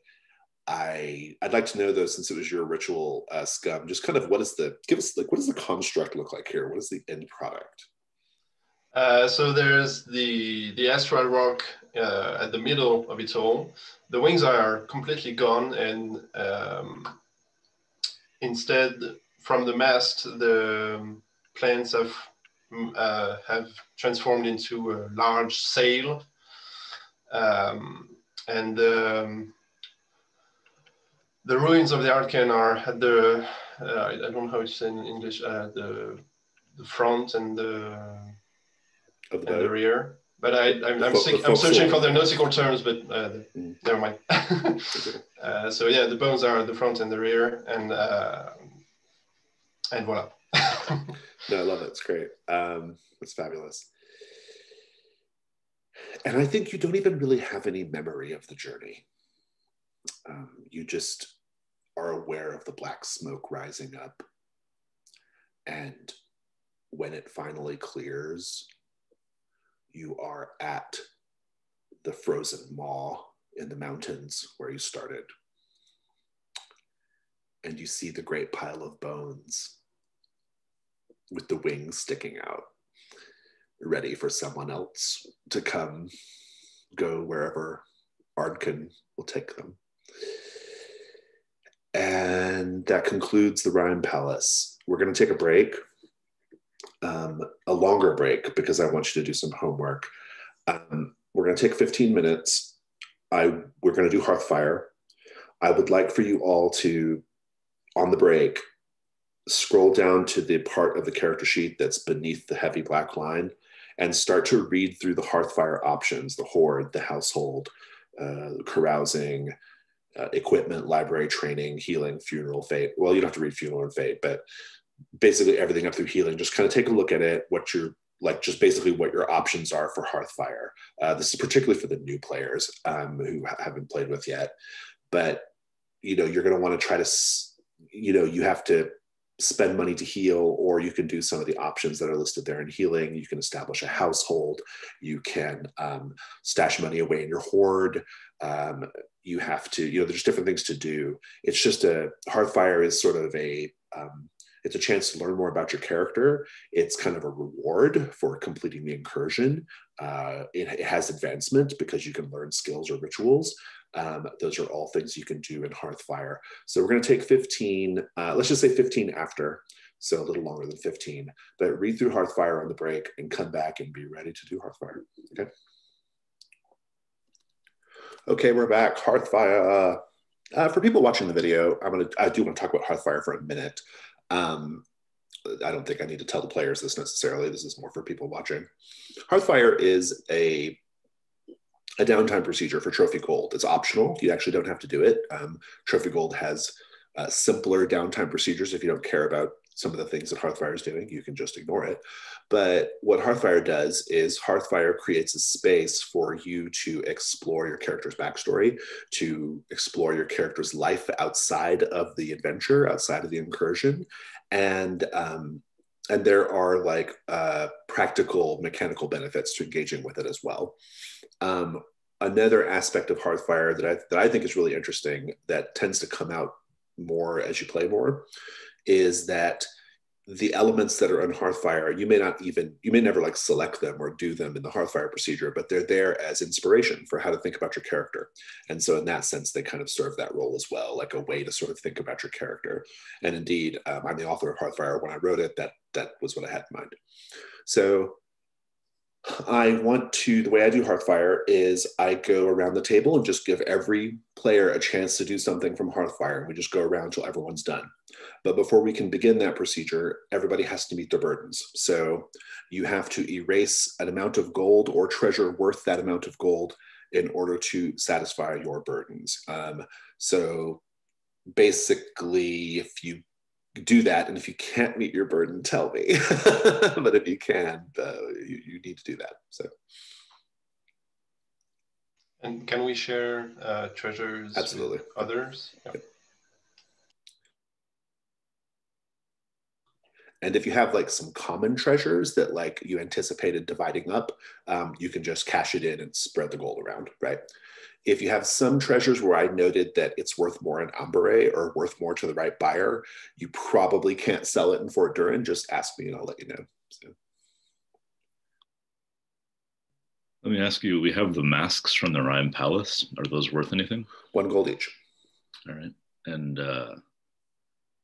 I'd like to know, though, since it was your ritual, Scum, just kind of what does the construct look like here? What is the end product? So there's the astral rock at the middle of it all. The wings are completely gone, and instead, from the mast, the plants have transformed into a large sail, and the ruins of the Arcan are at the I don't know how it's in English, the front and the rear. But I'm searching for the nautical terms, but never mind. So yeah, the bones are at the front and the rear, and voila. No, I love it. It's great. It's fabulous. And I think you don't even really have any memory of the journey. You just are aware of the black smoke rising up. And when it finally clears, you are at the frozen maw in the mountains where you started. And you see the great pile of bones with the wings sticking out, ready for someone else to come, go wherever Ardkin will take them. And that concludes the Rime Palace. We're going to take a break. A longer break because I want you to do some homework. We're going to take 15 minutes. We're going to do Hearthfire. I would like for you all to, on the break, scroll down to the part of the character sheet that's beneath the heavy black line and start to read through the Hearthfire options, the Horde, the Household, Carousing, equipment, library, training, healing, funeral, fate. Well, you don't have to read funeral and fate, but basically everything up through healing. Just kind of take a look at it, what you're like, just basically what your options are for Hearthfire. This is particularly for the new players who haven't played with yet. But, you know, you're going to want to try to, you know, you have to spend money to heal, or you can do some of the options that are listed there in healing. You can establish a household. You can stash money away in your hoard. You have to, you know, there's different things to do. It's just Hearthfire is sort of it's a chance to learn more about your character. It's kind of a reward for completing the incursion. It has advancement because you can learn skills or rituals. Those are all things you can do in Hearthfire. So we're going to take 15, let's just say 15 after, so a little longer than 15, but read through Hearthfire on the break and come back and be ready to do Hearthfire, okay? Okay, we're back, Hearthfire. For people watching the video, I do want to talk about Hearthfire for a minute. I don't think I need to tell the players this necessarily. This is more for people watching. Hearthfire is a downtime procedure for Trophy Gold. It's optional. You actually don't have to do it. Trophy Gold has simpler downtime procedures. If you don't care about some of the things that Hearthfire is doing, you can just ignore it. But what Hearthfire does is Hearthfire creates a space for you to explore your character's backstory, to explore your character's life outside of the adventure, outside of the incursion. And there are like practical mechanical benefits to engaging with it as well. Another aspect of Hearthfire that I think is really interesting, that tends to come out more as you play more, is that the elements that are in Hearthfire, you may never like select them or do them in the Hearthfire procedure, but they're there as inspiration for how to think about your character. And so in that sense, they kind of serve that role as well, like a way to sort of think about your character. And indeed, I'm the author of Hearthfire. When I wrote it, that was what I had in mind. So the way I do Hearthfire is I go around the table and just give every player a chance to do something from Hearthfire. And we just go around until everyone's done. But before we can begin that procedure, everybody has to meet their burdens. So you have to erase an amount of gold or treasure worth that amount of gold in order to satisfy your burdens. So basically, if you do that, and if you can't meet your burden, tell me. But if you can, you need to do that. So, and can we share treasures? Absolutely. With others? Yeah. Yep. And if you have like some common treasures that like you anticipated dividing up, you can just cash it in and spread the gold around, right? If you have some treasures where I noted that it's worth more in Amberay or worth more to the right buyer, you probably can't sell it in Fort Durin. Just ask me and I'll let you know. So. Let me ask you, we have the masks from the Rime Palace. Are those worth anything? 1 gold each. All right. And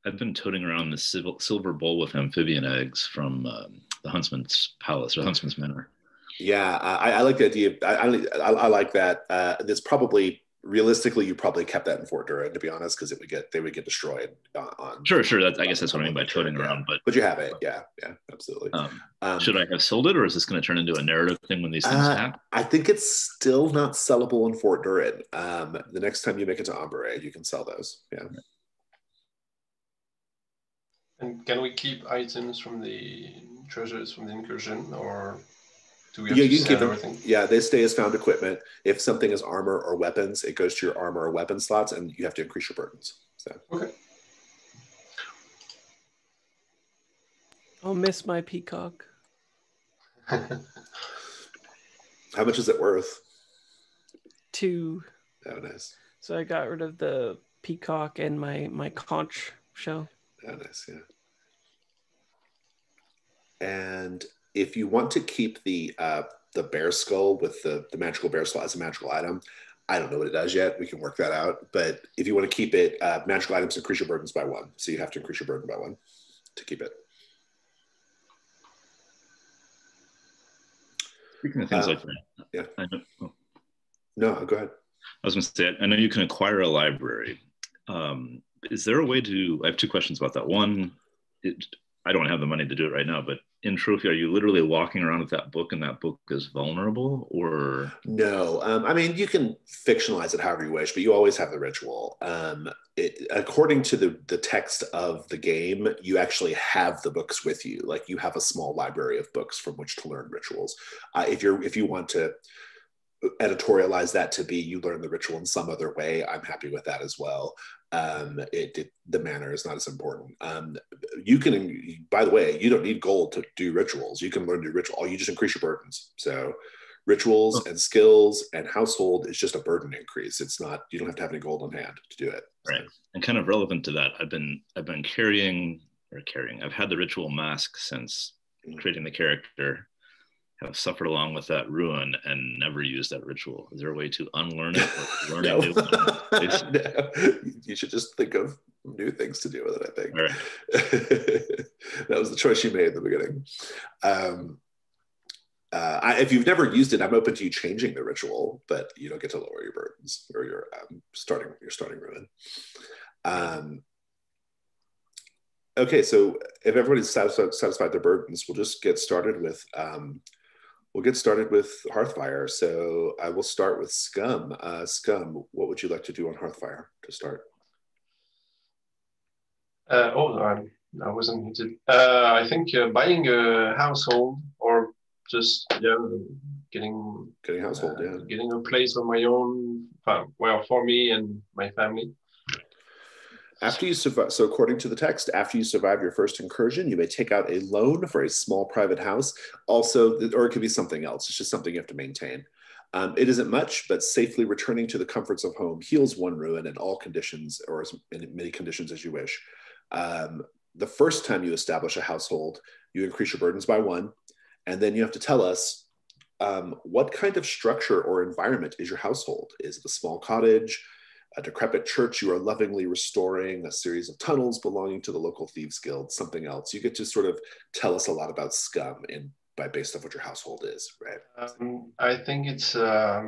I've been toting around the silver bowl with amphibian eggs from the Huntsman's Palace or Huntsman's Manor. Yeah, I like the idea. I like that. It's probably, realistically, you probably kept that in Fort Durin, to be honest, because they would get destroyed on. Sure. I guess that's what I mean by toting around. But you have it. Yeah, absolutely. Should I have sold it, or is this going to turn into a narrative thing when these things happen? I think it's still not sellable in Fort Durin. The next time you make it to Amberay, you can sell those. Yeah. And can we keep items from the treasures from the incursion, or do we have Yeah, to you can keep sell them. everything? Yeah, they stay as found equipment. If something is armor or weapons, it goes to your armor or weapon slots, and you have to increase your burdens. So. Okay. I'll miss my peacock. How much is it worth? 2. Oh, nice. So I got rid of the peacock and my conch shell. Oh, nice, yeah. And if you want to keep the bear skull with the magical bear skull as a magical item, I don't know what it does yet. We can work that out. But if you want to keep it, magical items increase your burdens by 1. So you have to increase your burden by 1 to keep it. Speaking of things like that, Yeah. I know, oh, No, go ahead. I was going to say, I know you can acquire a library. Is there a way to? I have two questions about that. One, I don't have the money to do it right now, but in Trophy, are you literally walking around with that book and that book is vulnerable, or? No, I mean, you can fictionalize it however you wish, but you always have the ritual. According to the text of the game, you actually have the books with you. Like you have a small library of books from which to learn rituals. If you want to editorialize that to be you learn the ritual in some other way, I'm happy with that as well. The manner is not as important. You can, by the way, you don't need gold to do rituals. You can learn to do ritual. You just increase your burdens. So rituals and skills and household is just a burden increase. It's not, you don't have to have any gold on hand to do it. Right. And kind of relevant to that, I've been carrying. I've had the ritual mask since creating the character. Have suffered along with that ruin and never used that ritual. Is there a way to unlearn it or learn a new one? No. You should just think of new things to do with it, I think. All right. That was the choice you made in the beginning. If you've never used it, I'm open to you changing the ritual, but you don't get to lower your burdens or your starting ruin. Okay, so if everybody's satisfied their burdens, we'll just get started with Hearthfire. So I will start with Scum. Scum, what would you like to do on Hearthfire to start? I wasn't muted. I think buying a household or just getting household, getting a place of my own. Well, for me and my family. After you survive, so according to the text, after you survive your first incursion, you may take out a loan for a small private house. Also, or it could be something else. It's just something you have to maintain. It isn't much, but safely returning to the comforts of home heals one ruin in all conditions, or as many conditions as you wish. The first time you establish a household, you increase your burdens by 1, and then you have to tell us what kind of structure or environment is your household? Is it a small cottage? A decrepit church you are lovingly restoring, a series of tunnels belonging to the local thieves guild, something else. You get to sort of tell us a lot about Scum based on what your household is, right? I think it's I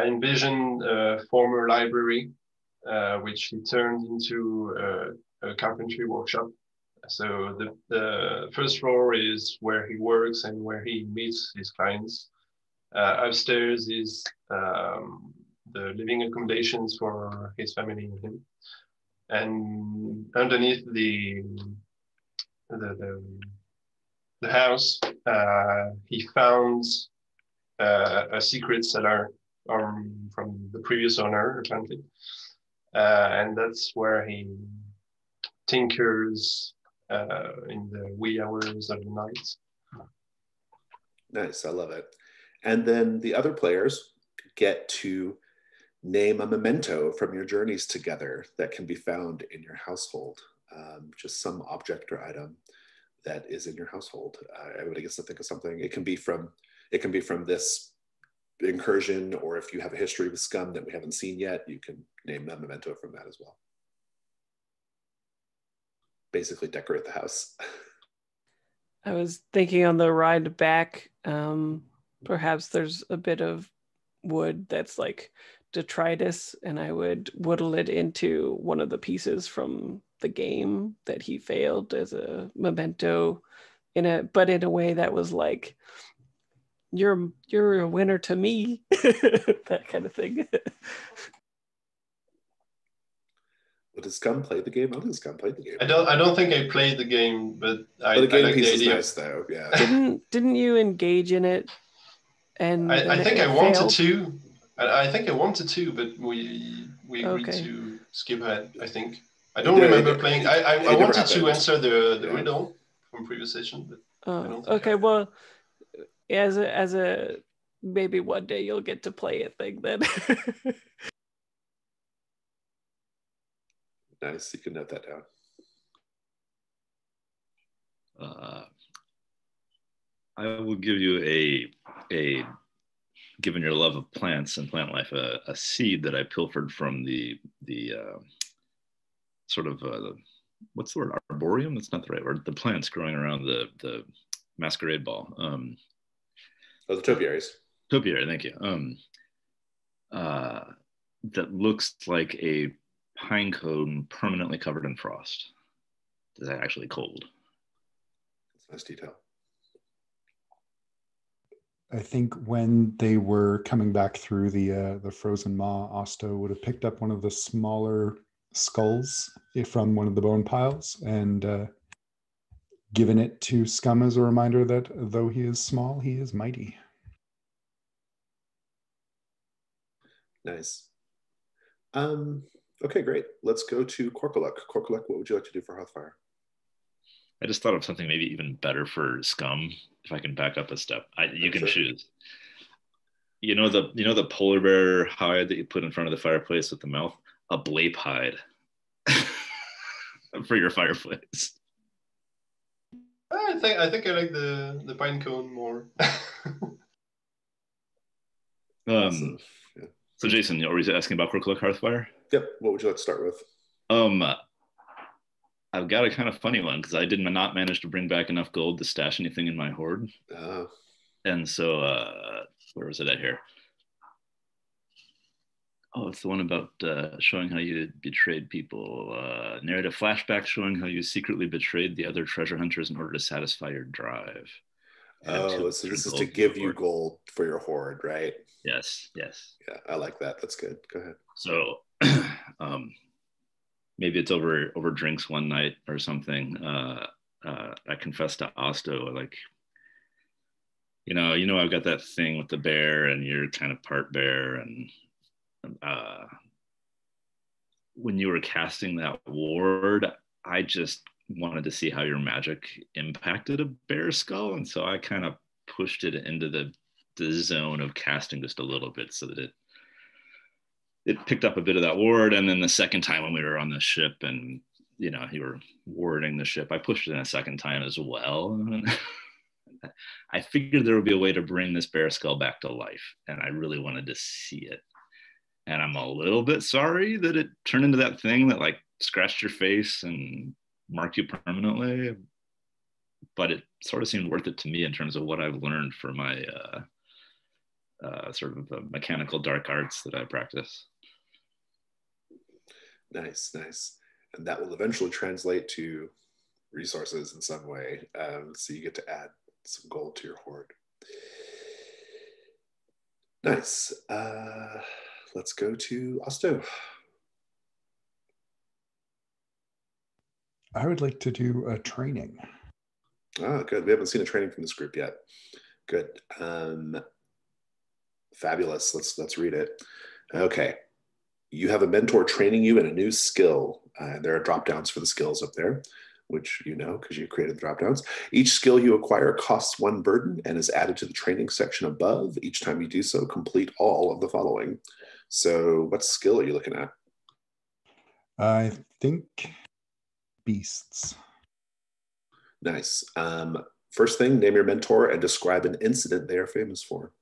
envisioned a former library, which he turned into a carpentry workshop. So the first floor is where he works and where he meets his clients. Upstairs is the living accommodations for his family and him. And underneath the house, he found a secret cellar from the previous owner, apparently. And that's where he tinkers in the wee hours of the night. Nice, I love it. And then the other players get to name a memento from your journeys together that can be found in your household. Just some object or item that is in your household. Everybody gets to think of something. It can be from this incursion, or if you have a history with Scum that we haven't seen yet, you can name a memento from that as well. Basically decorate the house. I was thinking on the ride back, perhaps there's a bit of wood that's like detritus, and I would whittle it into one of the pieces from the game that he failed as a memento, but in a way that was like, you're a winner to me, that kind of thing. Well, does Scum play the game? I don't think Scum played the game. I don't think I played the game, but the game like piece the is idea. nice though. Yeah. Didn't you engage in it? And I think I wanted to. I think I wanted to, but we agreed to skip ahead. I think I don't remember playing. I wanted to answer the riddle from previous session, but I don't think okay. Well, as a maybe one day you'll get to play it thing then. Nice. You can note that down. I will give you a given your love of plants and plant life, a seed that I pilfered from the sort of what's the word, arboreum? That's not the right word. The plants growing around the masquerade ball. Oh, the topiaries. Topiary, thank you. That looks like a pine cone permanently covered in frost. Is that actually cold? That's a nice detail. I think when they were coming back through the frozen maw, Osto would have picked up one of the smaller skulls from one of the bone piles and given it to Scum as a reminder that though he is small, he is mighty. Nice. Okay, great. Let's go to Korkuluk. Korkuluk, what would you like to do for Hearthfire? I just thought of something maybe even better for Scum. If I can back up a step, you can choose. You know the polar bear hide that you put in front of the fireplace with the mouth? A blape hide for your fireplace. I think I like the pine cone more. Awesome. Yeah. So Jason, are we asking about Korkuluk Hearthfire? Yep. What would you like to start with? I've got a kind of funny one because I did not manage to bring back enough gold to stash anything in my hoard. And so, where was it at here? Oh, it's the one about showing how you betrayed people. Narrative flashback showing how you secretly betrayed the other treasure hunters in order to satisfy your drive. Oh, so this is to give you gold for your hoard, right? Yes. Yeah, I like that. That's good. Go ahead. So, maybe it's over drinks one night or something. I confessed to Osto, like, I've got that thing with the bear, and you're kind of part bear, and when you were casting that ward, I just wanted to see how your magic impacted a bear skull, and so I kind of pushed it into the zone of casting just a little bit so that it picked up a bit of that ward. And then the second time when we were on the ship and you were warding the ship, I pushed it in a second time as well. I figured there would be a way to bring this bear skull back to life, and I really wanted to see it. And I'm a little bit sorry that it turned into that thing that like scratched your face and marked you permanently, but it sort of seemed worth it to me in terms of what I've learned for my sort of the mechanical dark arts that I practice. Nice. And that will eventually translate to resources in some way. So you get to add some gold to your hoard. Nice. Let's go to Osto. I would like to do a training. Good. We haven't seen a training from this group yet. Good. Fabulous. Let's read it. Okay. You have a mentor training you in a new skill. There are drop downs for the skills up there, which you know because you created the drop downs. Each skill you acquire costs 1 burden and is added to the training section above. Each time you do so, complete all of the following. So what skill are you looking at? I think beasts. Nice. First thing, name your mentor and describe an incident they are famous for.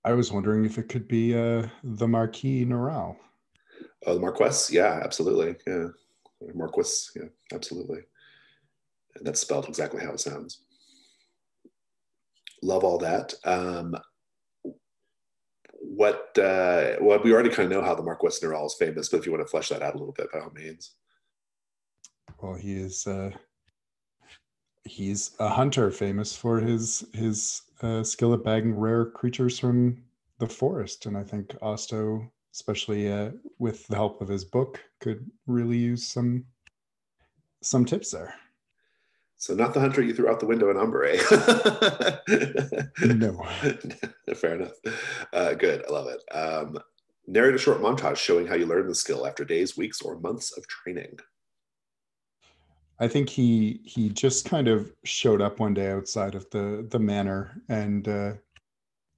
I was wondering if it could be the Marquis Neural. Oh, the Marquess? Yeah, absolutely. Yeah. Marquess, yeah, absolutely. And that's spelled exactly how it sounds. Love all that. What we already kind of know how the Marquess Neural is famous, but if you want to flesh that out a little bit, by all means. Well, he's a hunter famous for his skill at bagging rare creatures from the forest, and I think Osto, especially with the help of his book, could really use some tips there. So not the hunter you threw out the window in Umbre. No. Fair enough. Good. I love it. Narrate a short montage showing how you learned the skill after days, weeks, or months of training. I think he just kind of showed up one day outside of the manor and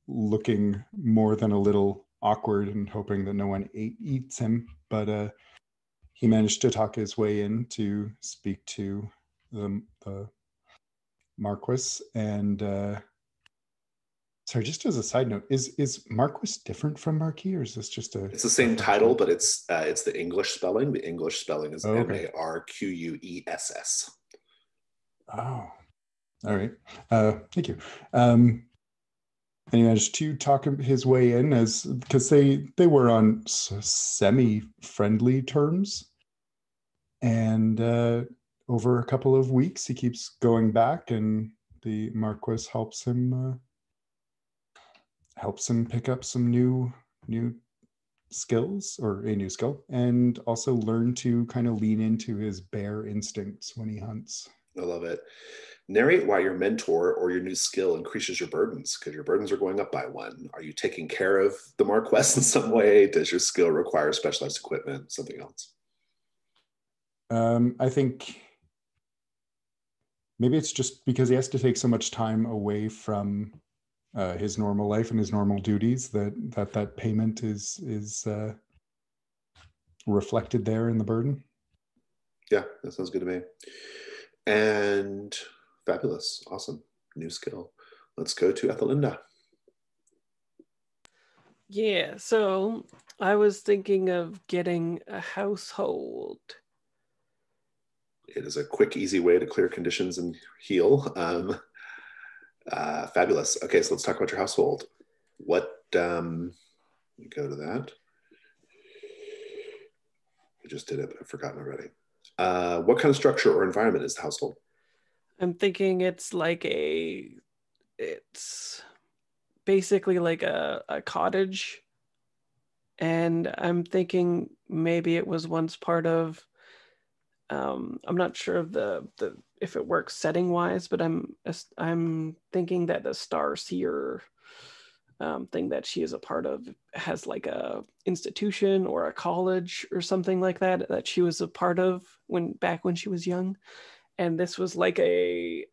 looking more than a little awkward and hoping that no one eats him. But he managed to talk his way in to speak to the Marquis. And sorry, just as a side note, is Marquis different from Marquis, or is this just a? It's the same title, but it's the English spelling. The English spelling is okay. Marquess. Oh, all right. Thank you. And he managed to talk his way in, because they were on semi-friendly terms. And over a couple of weeks, he keeps going back, and the Marquis helps him pick up some new skills, or a new skill, and also learn to kind of lean into his bear instincts when he hunts. I love it. Narrate why your mentor or your new skill increases your burdens, because your burdens are going up by 1. Are you taking care of the Marquis in some way? Does your skill require specialized equipment? Something else? I think maybe it's just because he has to take so much time away from his normal life and his normal duties that payment is reflected there in the burden. Yeah, that sounds good to me. And fabulous. Awesome. New skill. Let's go to Ethelinda. Yeah, so I was thinking of getting a household. It is a quick, easy way to clear conditions and heal. Fabulous. Okay, so let's talk about your household. What, go to that. I just did it, but I've forgotten already. What kind of structure or environment is the household? I'm thinking it's basically like a cottage. And I'm thinking maybe it was once part of, I'm not sure of the if it works setting wise, but I'm thinking that the Star Seer thing that she is a part of has like a institution or a college or something like that she was a part of back when she was young. And this was like a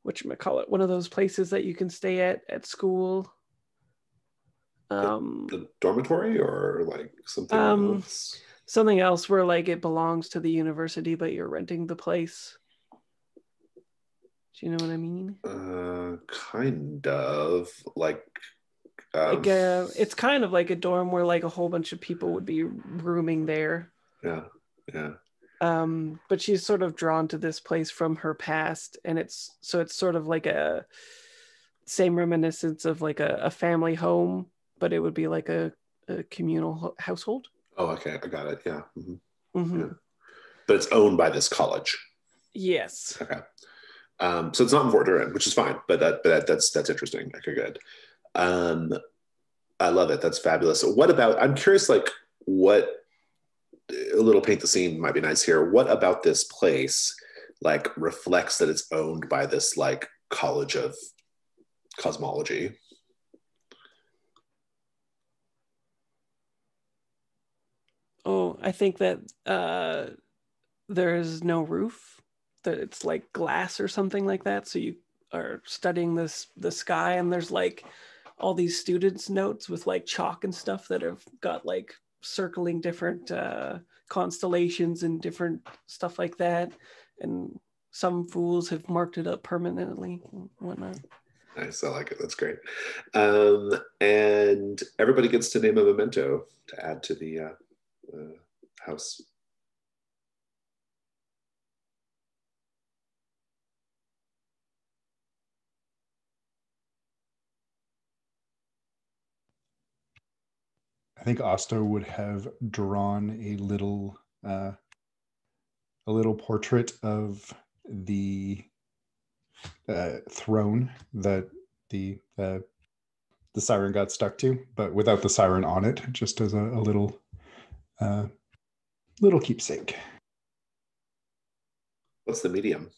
whatchamacallit, one of those places that you can stay at school. The dormitory, or like something else? Something else where like it belongs to the university, but you're renting the place. Do you know what I mean? Kind of like it's kind of like a dorm where like a whole bunch of people would be rooming there. Yeah. But she's sort of drawn to this place from her past, and it's sort of like a same reminiscence of like a family home, but it would be like a communal household. Oh, okay, I got it. Yeah. Mm-hmm. Yeah. But it's owned by this college. Yes. Okay. So it's not in Fort Durant, which is fine, but that's interesting. Okay, good. I love it. That's fabulous. What about? I'm curious. Like, what? A little paint the scene might be nice here. What about this place, like, reflects that it's owned by this like college of cosmology? Oh, I think that there is no roof, that it's like glass or something like that. So you are studying the sky, and there's like all these students' notes with like chalk and stuff that have got like circling different constellations and different stuff like that. And some fools have marked it up permanently and whatnot. Nice, I like it. That's great. And everybody gets to name a memento to add to the house. I think Osto would have drawn a little portrait of the throne that the siren got stuck to, but without the siren on it, just as a little keepsake. What's the medium?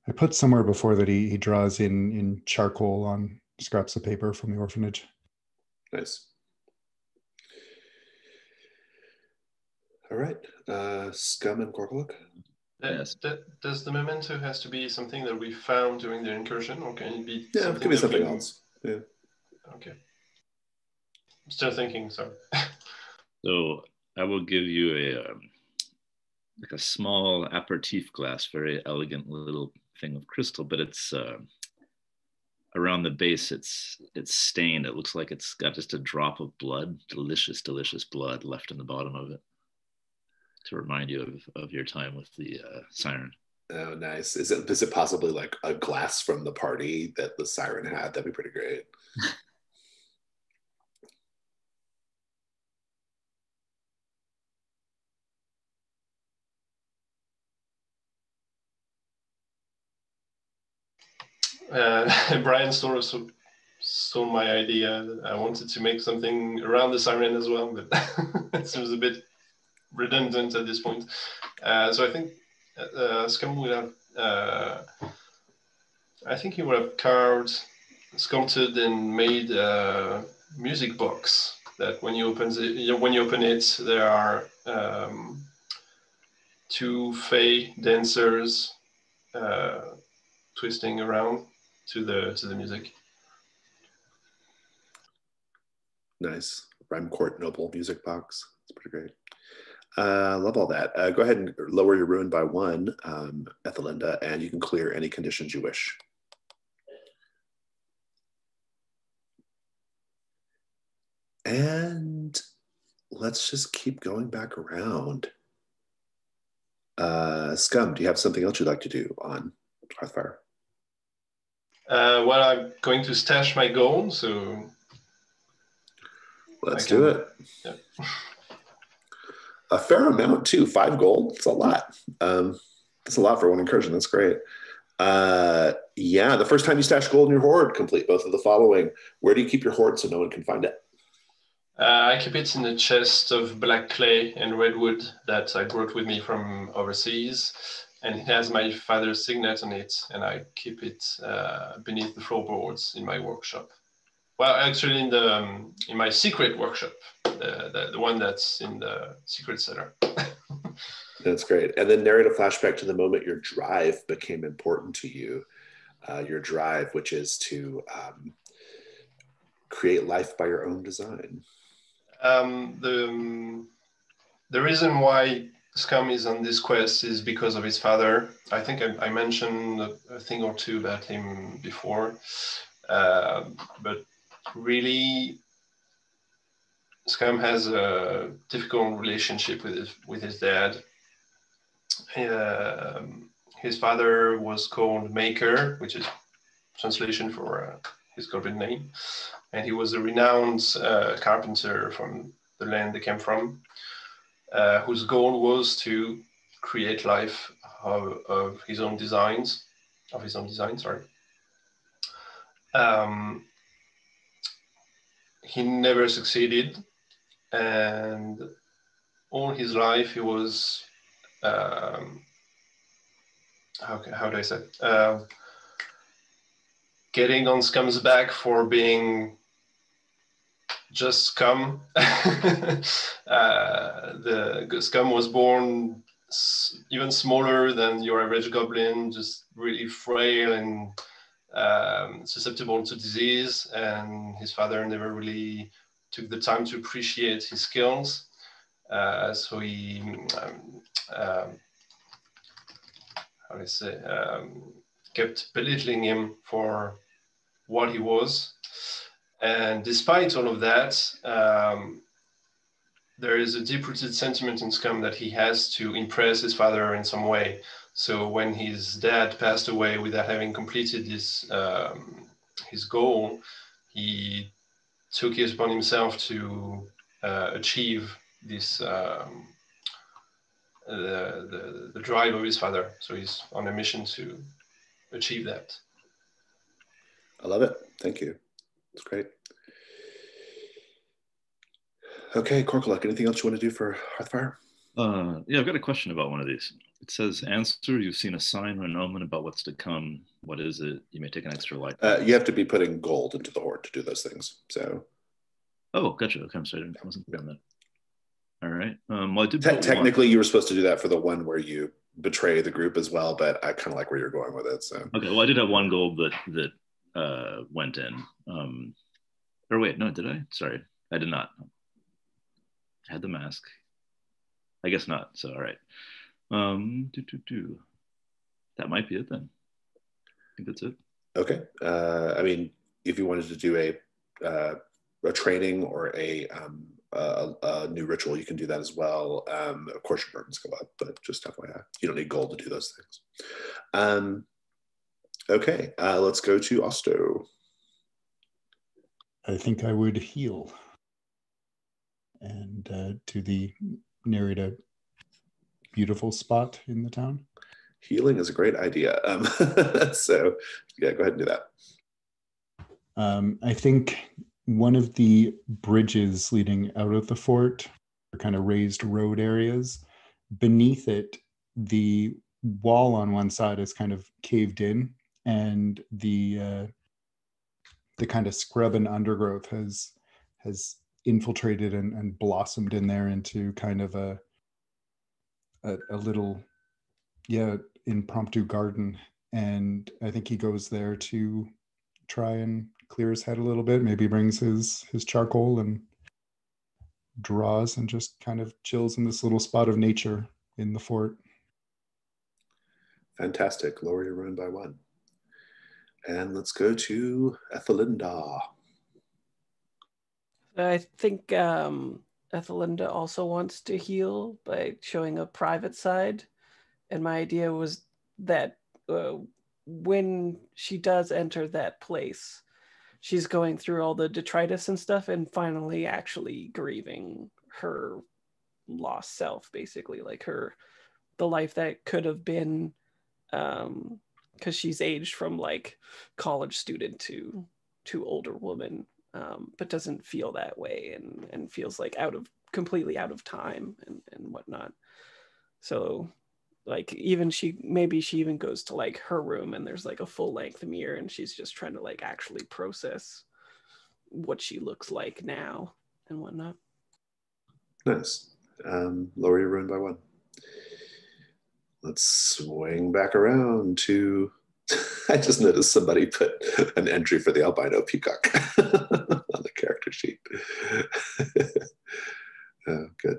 I put somewhere before that he draws in charcoal on scraps of paper from the orphanage. Nice. All right, Scum and Gorglook. Yes. Does the memento has to be something that we found during the incursion, or can it be? Yeah, it could be something else. Yeah. Okay. I'm still thinking. So. So I will give you a small aperitif glass, very elegant little thing of crystal, but it's around the base. It's stained. It looks like it's got just a drop of blood, delicious blood left in the bottom of it, to remind you of your time with the siren. Oh, nice. Is it possibly like a glass from the party that the siren had? That'd be pretty great. Brian stole my idea. I wanted to make something around the siren as well, but it seems a bit redundant at this point. So I think Scum will have. I think he would have carved, sculpted, and made a music box that when you open it, there are two Fey dancers twisting around to the music. Nice. Rhyme Court Noble music box. It's pretty great. Love all that. Go ahead and lower your ruin by 1, Ethelinda, and you can clear any conditions you wish. And let's just keep going back around. Scum, do you have something else you'd like to do on Hearthfire? Well, I'm going to stash my gold, so let's do it. Yeah. A fair amount too. 5 gold. It's a lot. That's a lot for one incursion. That's great. Yeah, the first time you stash gold in your hoard, complete both of the following. Where do you keep your hoard so no one can find it? I keep it in a chest of black clay and redwood that I brought with me from overseas, and it has my father's signet on it, and I keep it beneath the floorboards in my workshop. Well, actually, in my secret workshop, the one that's in the secret cellar. That's great. And then narrate a flashback to the moment your drive became important to you. Your drive, which is to create life by your own design. The reason why Scum is on this quest is because of his father. I think I mentioned a thing or two about him before, but really, Scum has a difficult relationship with his dad. His father was called Maker, which is translation for his corporate name, and he was a renowned carpenter from the land they came from, whose goal was to create life of his own designs, he never succeeded, and all his life he was how do I say getting on Scum's back for being just Scum. The Scum was born even smaller than your average goblin, just really frail and susceptible to disease, and his father never really took the time to appreciate his skills. So he, how do I say, kept belittling him for what he was. And despite all of that, there is a deep-rooted sentiment in Scum that he has to impress his father in some way. So when his dad passed away without having completed his goal, he took it upon himself to achieve this the drive of his father. So he's on a mission to achieve that. I love it. Thank you. It's great. Okay, Korkulak, anything else you want to do for Hearthfire? Yeah, I've got a question about one of these. It says, answer, you've seen a sign or an omen about what's to come. What is it? You may take an extra life. You have to be putting gold into the hoard to do those things. So. Oh, gotcha. Okay, I'm sorry. I wasn't clear on that. All right. Well, I did technically, you were supposed to do that for the one where you betray the group as well, but I kind of like where you're going with it. So. Okay. Well, I did have 1 gold that went in. Or wait, no, did I? Sorry, I did not. I had the mask. I guess not. So all right. That might be it then. I think that's it. Okay. I mean, if you wanted to do a training or a a new ritual, you can do that as well. Of course, your burdens go up, but just FYI, you don't need gold to do those things. Okay, let's go to Osto. I think I would heal and narrate a beautiful spot in the town. Healing is a great idea. So yeah, go ahead and do that. I think one of the bridges leading out of the fort are kind of raised road areas. Beneath it, the wall on one side is kind of caved in, and the kind of scrub and undergrowth has infiltrated and blossomed in there into kind of a little, impromptu garden. And I think he goes there to try and clear his head a little bit, maybe brings his charcoal and draws and just kind of chills in this little spot of nature in the fort. Fantastic. Lower your rune by 1. And let's go to Ethelinda. I think Ethelinda also wants to heal by showing a private side. And my idea was that when she does enter that place, she's going through all the detritus and stuff and finally actually grieving her lost self, basically, like the life that could have been, because she's aged from like college student to older woman, but doesn't feel that way and feels like completely out of time and whatnot. So like maybe she even goes to like her room and there's like a full length mirror and she's just trying to like actually process what she looks like now and whatnot. Nice. Lower your rune by 1. Let's swing back around to I just noticed somebody put an entry for the albino peacock on the character sheet. Oh, good.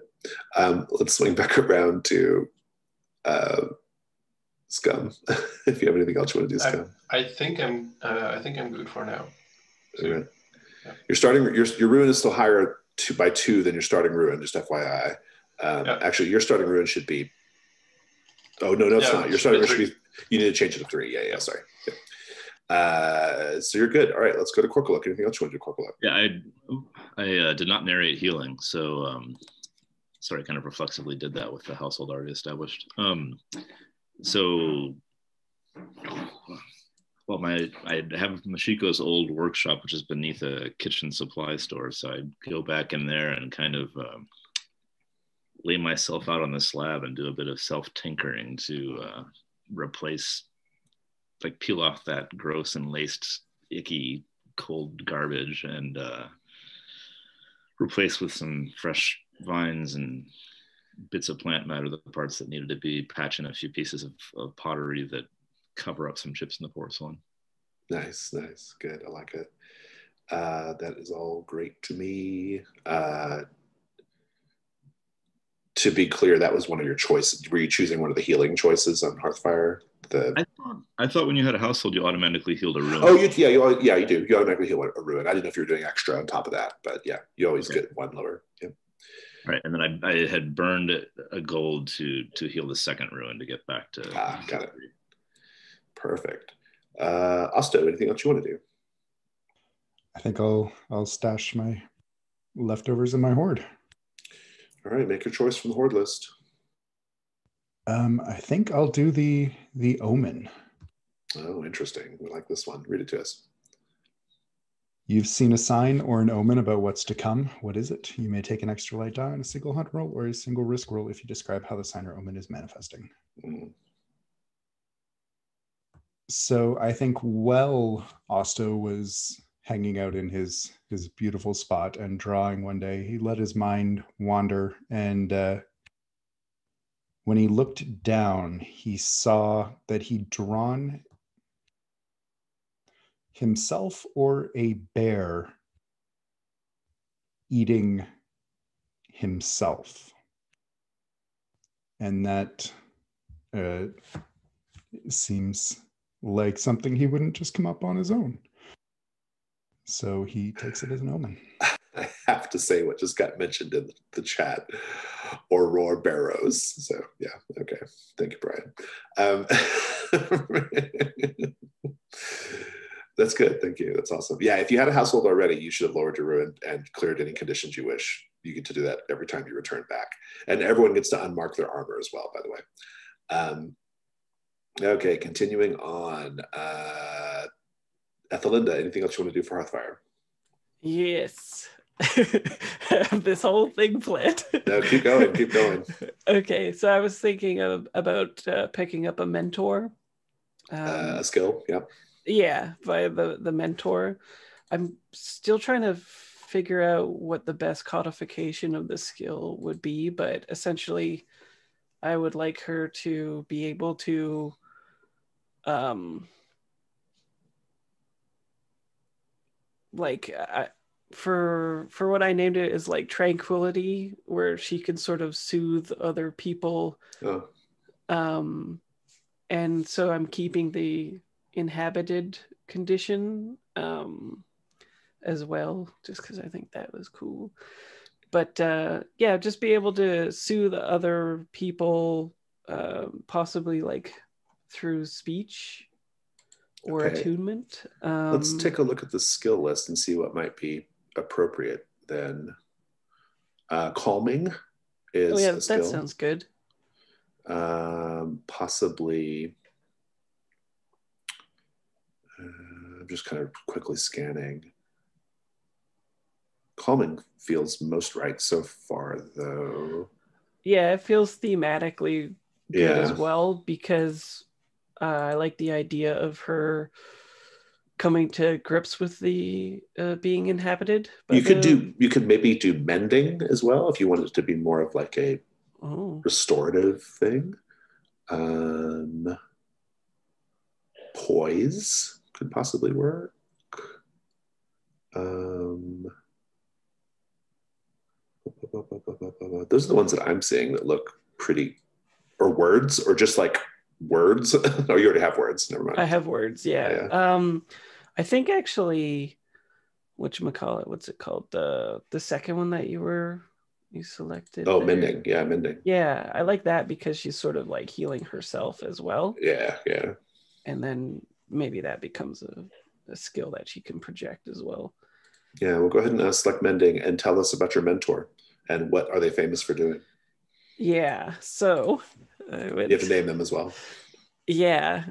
Let's swing back around to Scum. If you have anything else you want to do, Scum. I think I'm good for now. So, okay. Yeah. Your rune is still higher by 2 than your starting rune, just FYI. Actually, your starting rune should be. Oh no, it's not. Your starting rune should be. You need to change it to 3. Yeah. Sorry. Yeah. So you're good. All right, let's go to Corkuluk. Anything else you want to do, Corkuluk? Yeah, I did not narrate healing, so sorry, I kind of reflexively did that with the household already established. So, well, I have Mashiko's old workshop, which is beneath a kitchen supply store. So I'd go back in there and kind of lay myself out on the slab and do a bit of self-tinkering to replace, like peel off that gross and laced, icky, cold garbage and replace with some fresh vines and bits of plant matter, the parts that needed to be, patch in a few pieces of pottery that cover up some chips in the porcelain. Nice. Good. I like it. That is all great to me. To be clear, that was one of your choices. Were you choosing one of the healing choices on Hearthfire? I thought when you had a household, you automatically healed a ruin. Oh, you do. You automatically heal a ruin. I didn't know if you were doing extra on top of that, but yeah, you always get 1 lower. Yeah. Right, and then I had burned a gold to heal the second ruin to get back to. Got it. Perfect. Osto, anything else you want to do? I think I'll stash my leftovers in my hoard. All right, make your choice from the horde list. I think I'll do the omen. Oh, interesting. We like this one. Read it to us. You've seen a sign or an omen about what's to come. What is it? You may take an extra light die on a single hunt roll or a single risk roll if you describe how the sign or omen is manifesting. So I think Osto was hanging out in his beautiful spot and drawing one day, he let his mind wander, and when he looked down, he saw that he'd drawn himself or a bear eating himself. And that seems like something he wouldn't just come up on his own. So he takes it as an omen. I have to say what just got mentioned in the chat, or roar barrows. So yeah, okay. Thank you, Brian. That's good. Thank you. That's awesome. Yeah, if you had a household already, you should have lowered your ruin and cleared any conditions you wish. You get to do that every time you return back. And everyone gets to unmark their armor as well, by the way. Okay, continuing on. Ethelinda, anything else you want to do for Hearthfire? Yes. I have this whole thing planned. No, keep going, keep going. Okay, so I was thinking about picking up a mentor. A skill, yeah. Yeah, by the mentor. I'm still trying to figure out what the best codification of the skill would be, but essentially I would like her to be able to for what I named it is like tranquility, where she can sort of soothe other people. Oh. And so I'm keeping the inhabited condition as well, just because I think that was cool. But yeah, just be able to soothe other people, possibly like through speech or attunement. Let's take a look at the skill list and see what might be appropriate then. Calming is a skill. That sounds good. Possibly, I'm just kind of quickly scanning. Calming feels most right so far, though. Yeah, it feels thematically good as well, because I like the idea of her coming to grips with the being inhabited. You could maybe do mending as well if you wanted it to be more of like a restorative thing. Poise could possibly work. Those are the ones that I'm seeing that look pretty, or words, or just like words. Oh, you already have words. Never mind. I have words. Yeah. I think actually, what's it called? The second one that you selected. Oh, there. Mending. Yeah, mending. Yeah, I like that because she's sort of like healing herself as well. Yeah. And then maybe that becomes a skill that she can project as well. Yeah, we'll go ahead and select mending and tell us about your mentor and what are they famous for doing. Yeah, so you have to name them as well. Yeah.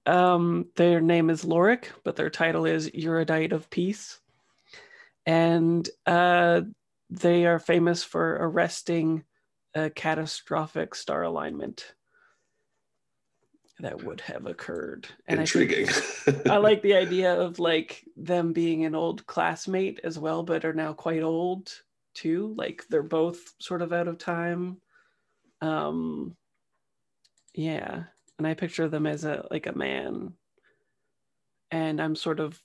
Their name is Lorik, but their title is Erudite of Peace. And they are famous for arresting a catastrophic star alignment that would have occurred. And intriguing. I like the idea of like them being an old classmate as well, but are now quite old too. Like they're both sort of out of time. Yeah. And I picture them as a man. And I'm sort of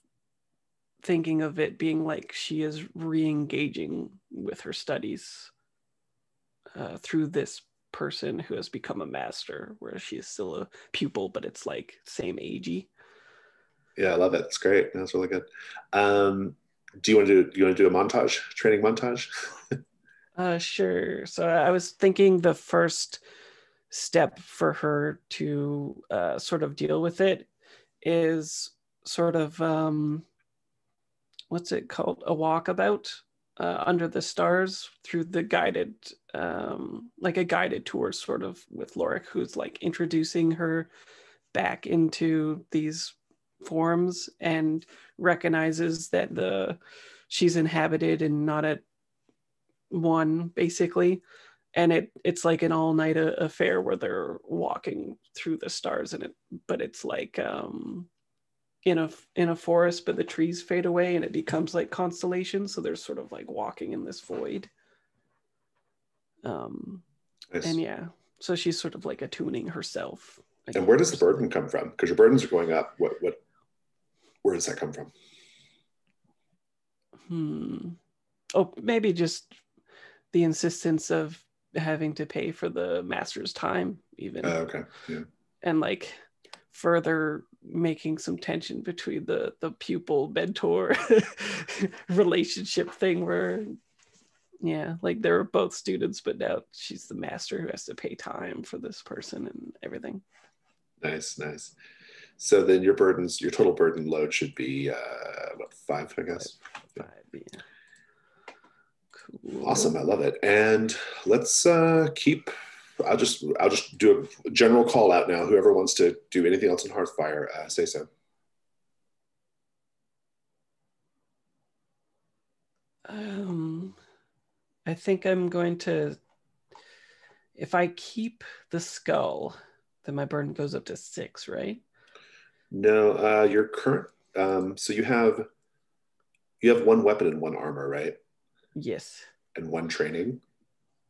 thinking of it being like she is re-engaging with her studies through this person who has become a master, whereas she is still a pupil, but it's like same agey. Yeah, I love it. It's great. That's really good. Do you want to do a montage, training montage? Sure. So I was thinking the first step for her to sort of deal with it is sort of what's it called? A walkabout under the stars through the guided, like a guided tour sort of with Lorik, who's like introducing her back into these forms and recognizes that she's inhabited and not at one, basically. And it's like an all-night affair where they're walking through the stars, but it's like in a forest, but the trees fade away and it becomes like constellations, so they're sort of like walking in this void. Nice. And yeah, so she's sort of like attuning herself. And where does the burden come from? Because your burdens are going up. Where does that come from? Oh, maybe just the insistence of having to pay for the master's time even. Okay. Yeah. And like further making some tension between the pupil mentor relationship thing where, yeah, like they were both students, but now she's the master who has to pay time for this person and everything. Nice. So then your total burden load should be 5, I guess. 5, yeah. Cool. Awesome, I love it. And let's keep. I'll just do a general call out now. Whoever wants to do anything else in Hearthfire, say so. I think I'm going to. If I keep the skull, then my burden goes up to 6, right? No, your current. So you have 1 weapon and 1 armor, right? Yes. And 1 training.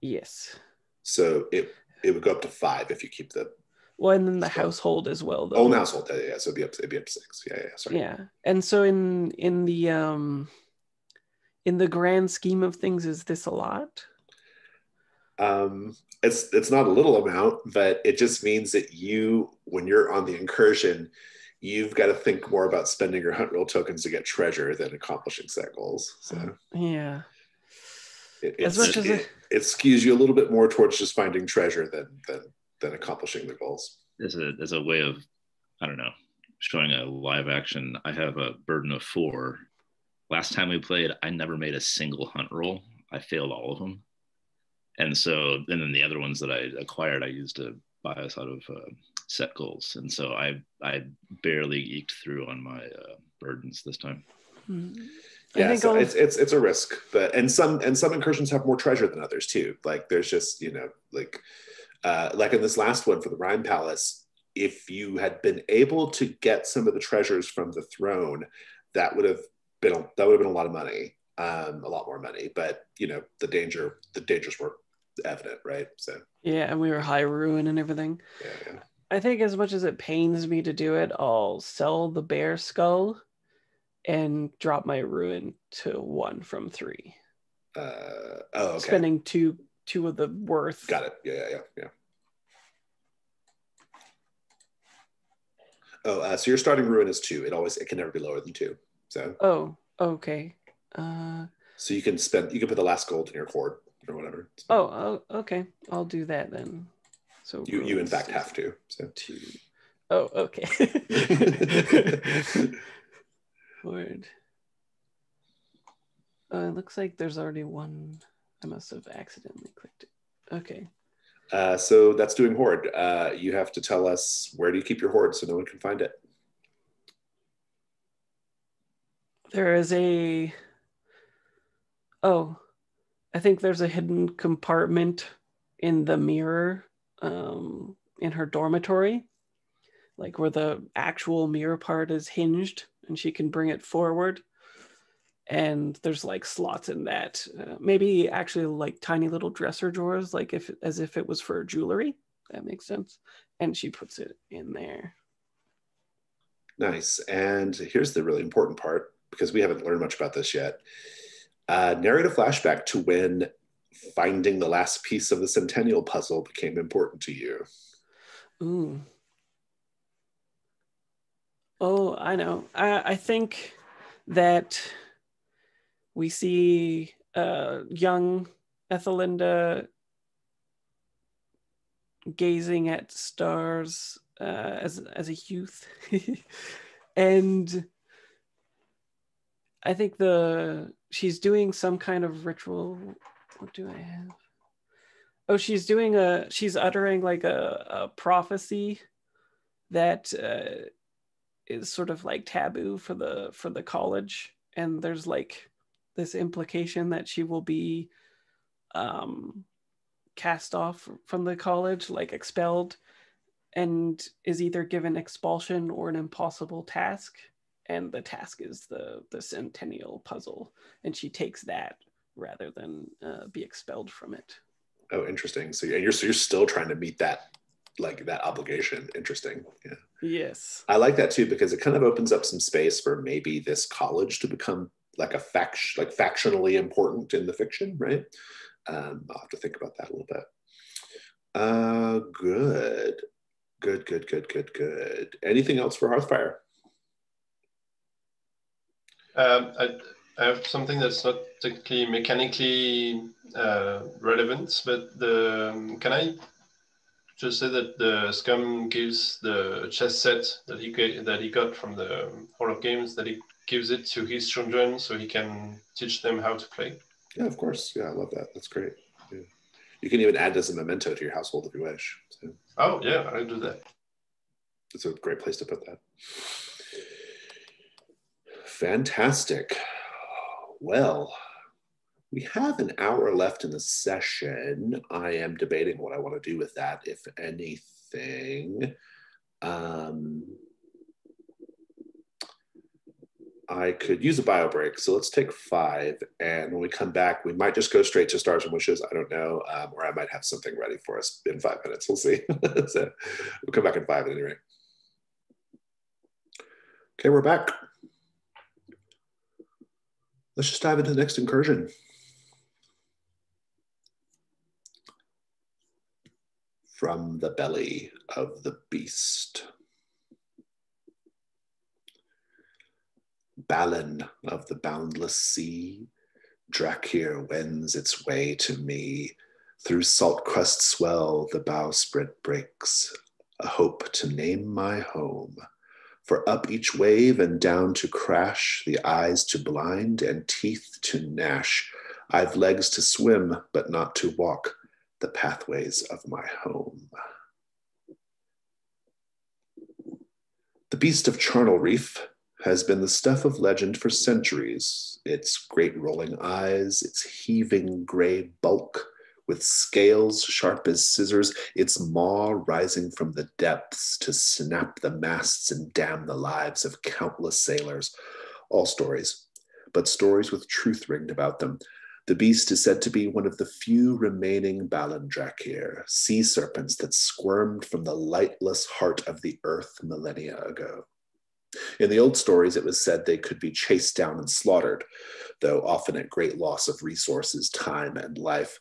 Yes. So it would go up to 5 if you keep the. Well, and then the household as well, though. Oh, the household, yeah. So it'd be up to 6. Yeah. Sorry. Yeah, and so in the grand scheme of things, is this a lot? It's not a little amount, but it just means that when you're on the incursion, you've got to think more about spending your hunt roll tokens to get treasure than accomplishing set goals. So yeah, it skews you a little bit more towards just finding treasure than accomplishing the goals. As a way of, I don't know, showing a live action, I have a burden of 4. Last time we played, I never made a single hunt roll. I failed all of them. And then the other ones that I acquired, I used to buy us out of set goals. And so I barely eked through on my burdens this time. Mm-hmm. Yeah, so it's a risk, but and some incursions have more treasure than others too. Like there's just, like in this last one for the Rime Palace, if you had been able to get some of the treasures from the throne, that would have been a lot of money, a lot more money. But the dangers were evident, right? So yeah, and we were high ruin and everything. Yeah. I think as much as it pains me to do it, I'll sell the bear skull and drop my ruin to 1 from 3. Okay. Spending two of the worth. Got it. Yeah. Oh, so your starting ruin is 2. It can never be lower than 2. So. Oh, okay. So you can put the last gold in your hoard or whatever. Oh, okay. I'll do that then. So you in fact have to. So 2. Oh, okay. Word. It looks like there's already 1. I must have accidentally clicked it. Okay. So that's doing hoard. You have to tell us, where do you keep your hoard so no one can find it? There is I think there's a hidden compartment in the mirror in her dormitory, like where the actual mirror part is hinged and she can bring it forward. And there's like slots in that, maybe actually like tiny little dresser drawers, like as if it was for jewelry. That makes sense. And she puts it in there. Nice. And here's the really important part, because we haven't learned much about this yet. Narrate a flashback to when finding the last piece of the Centennial puzzle became important to you. Ooh. Oh, I know. I think that we see young Ethelinda gazing at stars as a youth. And I think she's doing some kind of ritual. What do I have? Oh, she's uttering like a prophecy that is sort of like taboo for the college. And there's like this implication that she will be cast off from the college, like expelled, and is either given expulsion or an impossible task. And the task is the Centennial puzzle, and she takes that rather than be expelled from it. Oh, interesting. So you're still trying to meet that obligation. Interesting. Yeah. Yes. I like that too, because it kind of opens up some space for maybe this college to become like factionally important in the fiction, right? I'll have to think about that a little bit. Good. Good, good, good, good, good. Anything else for Hearthfire? I have something that's not technically mechanically relevant, but can I just say that the Scum gives the chess set that he got from the Hall of Games, that he gives it to his children so he can teach them how to play? Yeah, of course. Yeah, I love that. That's great. Yeah. You can even add as a memento to your household if you wish. So. Oh, yeah, I'll do that. It's a great place to put that. Fantastic. Well, we have an hour left in the session. I am debating what I want to do with that, if anything. I could use a bio break, so let's take 5. And when we come back, we might just go straight to Stars and Wishes. I don't know, or I might have something ready for us in 5 minutes. We'll see. So we'll come back in 5 at any rate. Okay, we're back. Let's just dive into the next incursion. From the belly of the beast. Balin of the boundless sea, Drakir wends its way to me. Through salt crust swell the bowsprit breaks, a hope to name my home. For up each wave and down to crash, the eyes to blind and teeth to gnash. I've legs to swim, but not to walk the pathways of my home. The beast of Charnel Reef has been the stuff of legend for centuries. Its great rolling eyes, its heaving gray bulk, with scales sharp as scissors, its maw rising from the depths to snap the masts and damn the lives of countless sailors. All stories, but stories with truth ringed about them. The beast is said to be one of the few remaining Balin Drakir, sea serpents that squirmed from the lightless heart of the earth millennia ago. In the old stories, it was said they could be chased down and slaughtered, though often at great loss of resources, time, and life.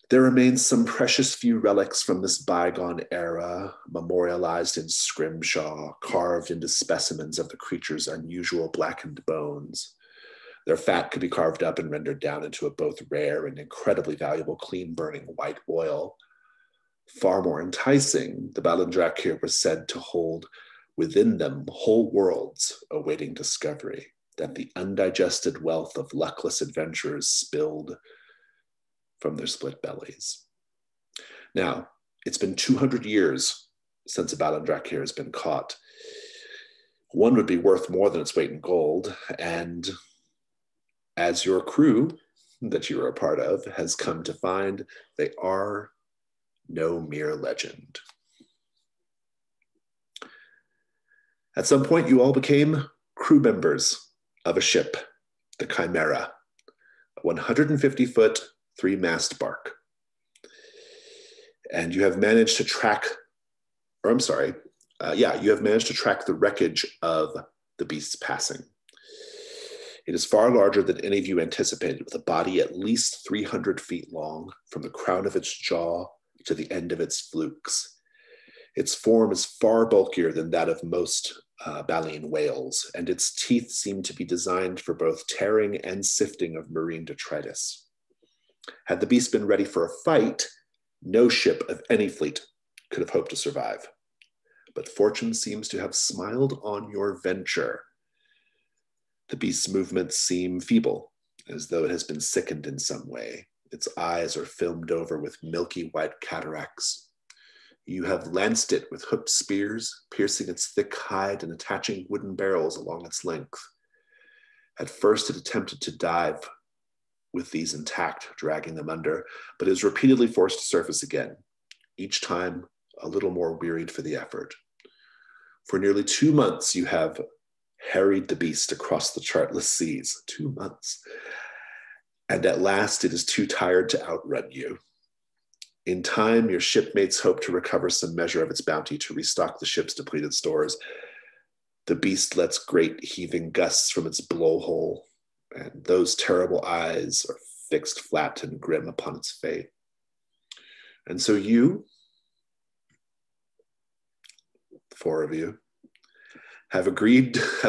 There remains some precious few relics from this bygone era, memorialized in scrimshaw, carved into specimens of the creature's unusual blackened bones. Their fat could be carved up and rendered down into a both rare and incredibly valuable clean-burning white oil. Far more enticing, the Balin Drakir was said to hold within them whole worlds awaiting discovery, that the undigested wealth of luckless adventurers spilled from their split bellies. Now, it's been 200 years since a Balin Drakir has been caught. One would be worth more than its weight in gold, and as your crew that you are a part of has come to find, they are no mere legend. At some point, you all became crew members of a ship, the Chimera, a 150-foot, 3-mast bark. And you have managed to track, you have managed to track the wreckage of the beast's passing. It is far larger than any of you anticipated, with a body at least 300 feet long, from the crown of its jaw to the end of its flukes. Its form is far bulkier than that of most baleen whales, and its teeth seem to be designed for both tearing and sifting of marine detritus. Had the beast been ready for a fight, no ship of any fleet could have hoped to survive. But fortune seems to have smiled on your venture. The beast's movements seem feeble, as though it has been sickened in some way. Its eyes are filmed over with milky white cataracts. You have lanced it with hooked spears, piercing its thick hide and attaching wooden barrels along its length. At first, it attempted to dive with these intact, dragging them under, but is repeatedly forced to surface again, each time a little more wearied for the effort. For nearly 2 months, you have harried the beast across the chartless seas. 2 months. And at last, it is too tired to outrun you. In time, your shipmates hope to recover some measure of its bounty to restock the ship's depleted stores. The beast lets great heaving gusts from its blowhole, and those terrible eyes are fixed flat and grim upon its fate. And so you, 4 of you, have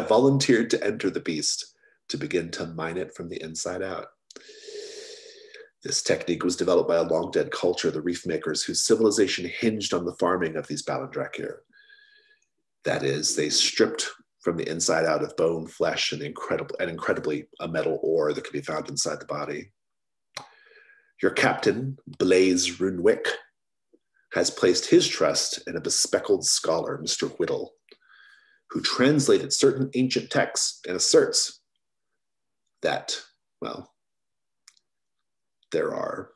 volunteered to enter the beast to begin to mine it from the inside out. This technique was developed by a long dead culture, the reef makers, whose civilization hinged on the farming of these Balindrakir. That is, they stripped from the inside out of bone, flesh, and incredibly a metal ore that could be found inside the body. Your captain, Blaze Runwick, has placed his trust in a bespectacled scholar, Mr. Whittle, who translated certain ancient texts and asserts that, well, there are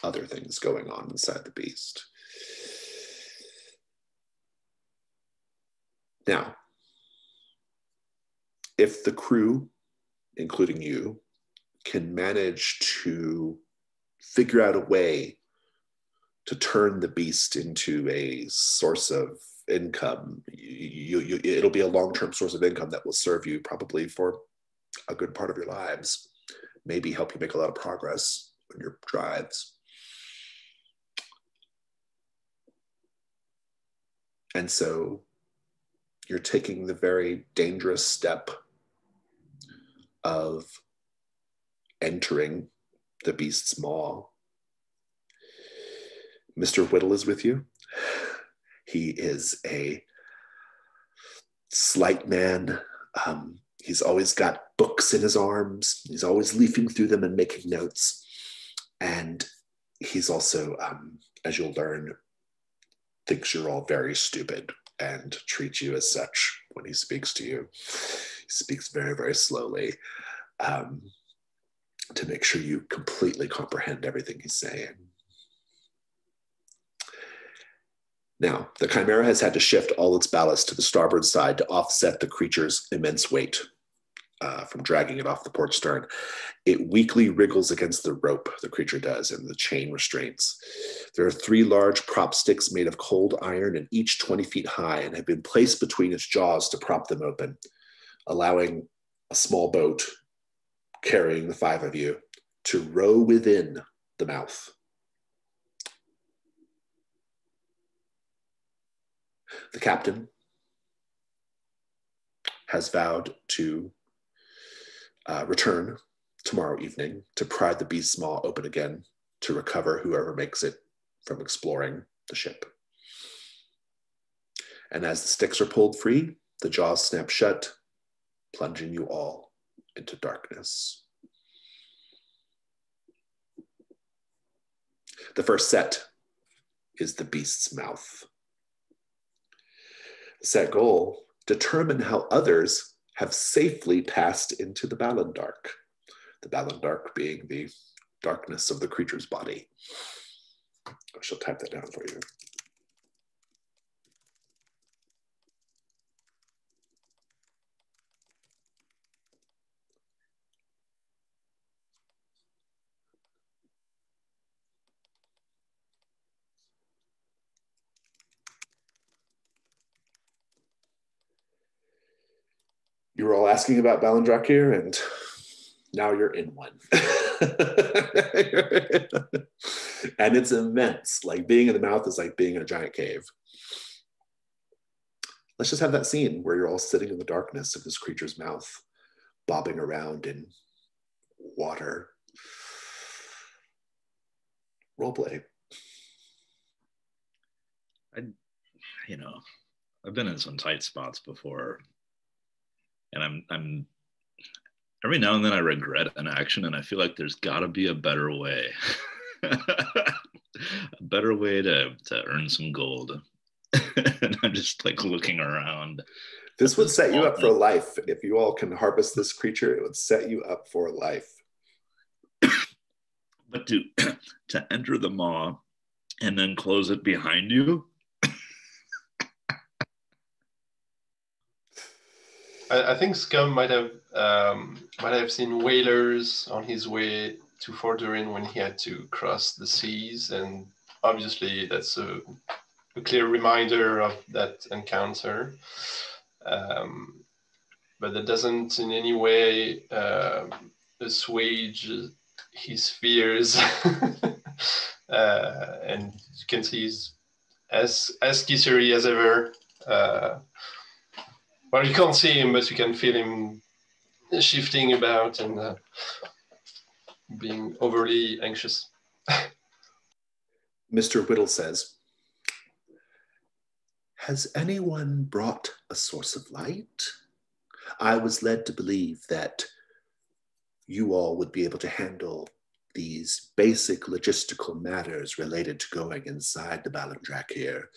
other things going on inside the beast. Now, if the crew, including you, can manage to figure out a way to turn the beast into a source of income, it'll be a long-term source of income that will serve you probably for a good part of your lives, maybe help you make a lot of progress on your drives. And so you're taking the very dangerous step of entering the beast's maw. Mr. Whittle is with you. He is a slight man. He's always got books in his arms. He's always leafing through them and making notes. And he's also, as you'll learn, thinks you're all very stupid and treats you as such when he speaks to you. He speaks very, very slowly to make sure you completely comprehend everything he's saying. Now, the Chimera has had to shift all its ballast to the starboard side to offset the creature's immense weight from dragging it off the port stern. It weakly wriggles against the rope, the creature does, and the chain restraints. There are 3 large prop sticks made of cold iron and each 20 feet high and have been placed between its jaws to prop them open, allowing a small boat carrying the 5 of you to row within the mouth. The captain has vowed to return tomorrow evening to pry the beast's maw open again to recover whoever makes it from exploring the ship. And as the sticks are pulled free, the jaws snap shut, plunging you all into darkness. The first set is the beast's mouth. Set goal, determine how others have safely passed into the Balindark. The Balindark being the darkness of the creature's body. I shall type that down for you. You were all asking about Balindrakir, and now you're in one. And it's immense. Like being in the mouth is like being in a giant cave. Let's just have that scene where you're all sitting in the darkness of this creature's mouth, bobbing around in water. Roleplay. I've been in some tight spots before. And I'm every now and then I regret an action, and I feel like there's got to be a better way, a better way to earn some gold. And I'm just like looking around. This would set you up for life. If you all can harvest this creature, it would set you up for life. But to enter the maw and then close it behind you. I think Scum might have seen whalers on his way to Fordurin when he had to cross the seas, and obviously that's a clear reminder of that encounter. But that doesn't in any way assuage his fears. And you can see he's as schizery as ever. Well, you can't see him, but you can feel him shifting about and being overly anxious. Mr. Whittle says, "Has anyone brought a source of light? I was led to believe that you all would be able to handle these basic logistical matters related to going inside the Ballandrak here.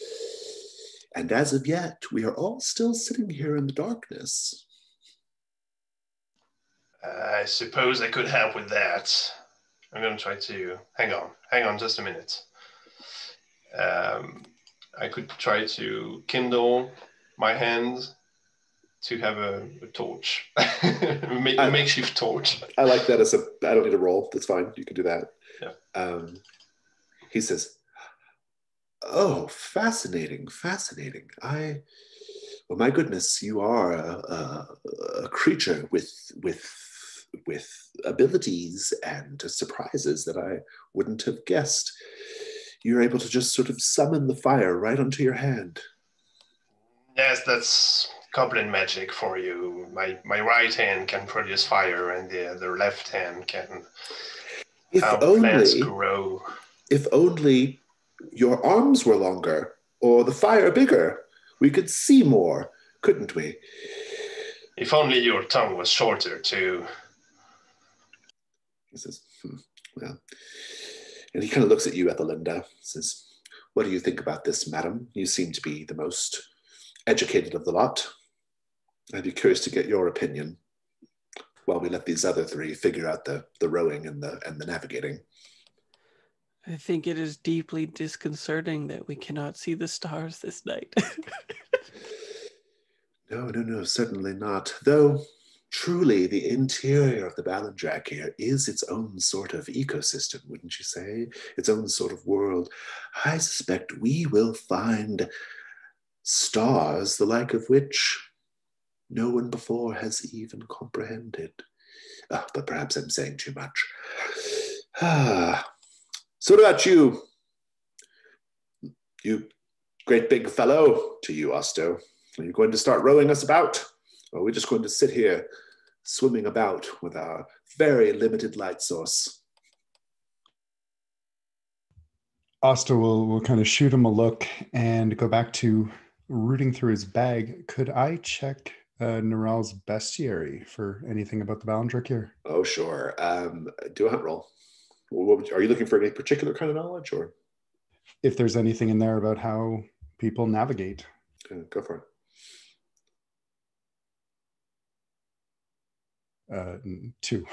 And as of yet, we are all still sitting here in the darkness." I suppose I could help with that. I'm going to try to... Hang on just a minute. I could try to kindle my hand to have a torch. a makeshift torch. I like that as a... I don't need a roll. That's fine. You can do that. Yeah. He says, "Oh, fascinating, fascinating. Well, my goodness, you are a creature with abilities and surprises that I wouldn't have guessed. You're able to just sort of summon the fire right onto your hand." Yes, that's goblin magic for you. My right hand can produce fire, and the other left hand can help plants grow. If only your arms were longer or the fire bigger, we could see more, couldn't we? If only your tongue was shorter too. He says, well, and he kind of looks at you, Ethelinda, says, "What do you think about this, madam? You seem to be the most educated of the lot. I'd be curious to get your opinion while we let these other three figure out the rowing and the navigating." I think it is deeply disconcerting that we cannot see the stars this night. No, certainly not. Though, truly, the interior of the Ballandrak here is its own sort of ecosystem, wouldn't you say? Its own sort of world. I suspect we will find stars the like of which no one before has even comprehended. But perhaps I'm saying too much. So what about you? You great big fellow, to you, Osto. Are you going to start rowing us about? Or are we just going to sit here swimming about with our very limited light source? Osto will kind of shoot him a look and go back to rooting through his bag. Could I check Norel's bestiary for anything about the Ballandrak here? Oh, sure. Do a hunt roll. Are you looking for any particular kind of knowledge, or if there's anything in there about how people navigate? Go for it. 2.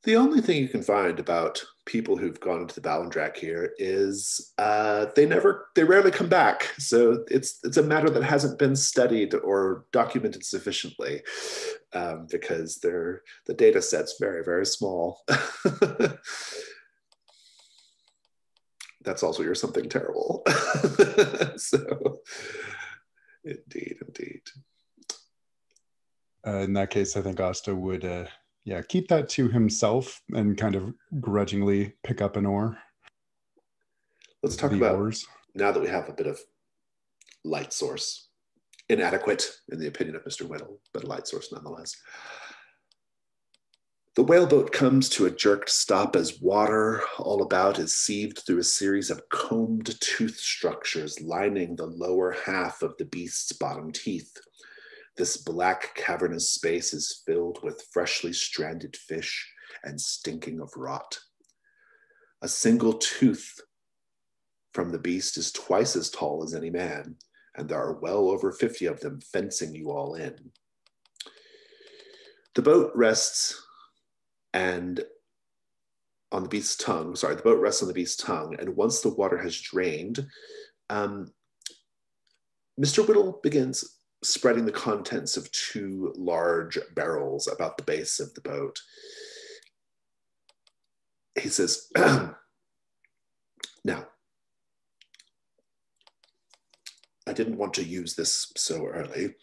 The only thing you can find about people who've gone into the Ballandrak here is they rarely come back. So it's a matter that hasn't been studied or documented sufficiently because the data set's very, very small. That's also something terrible. So, indeed. In that case, I think Asta would, keep that to himself and kind of grudgingly pick up an oar. Let's talk about oars. Now that we have a bit of light source. Inadequate, in the opinion of Mr. Whittle, but a light source nonetheless. The whaleboat comes to a jerked stop as water all about is sieved through a series of combed tooth structures lining the lower half of the beast's bottom teeth. This black cavernous space is filled with freshly stranded fish and stinking of rot. A single tooth from the beast is twice as tall as any man, and there are well over 50 of them fencing you all in. The boat rests on the beast's tongue, and once the water has drained, Mr. Whittle begins spreading the contents of 2 large barrels about the base of the boat. He says, now, I didn't want to use this so early,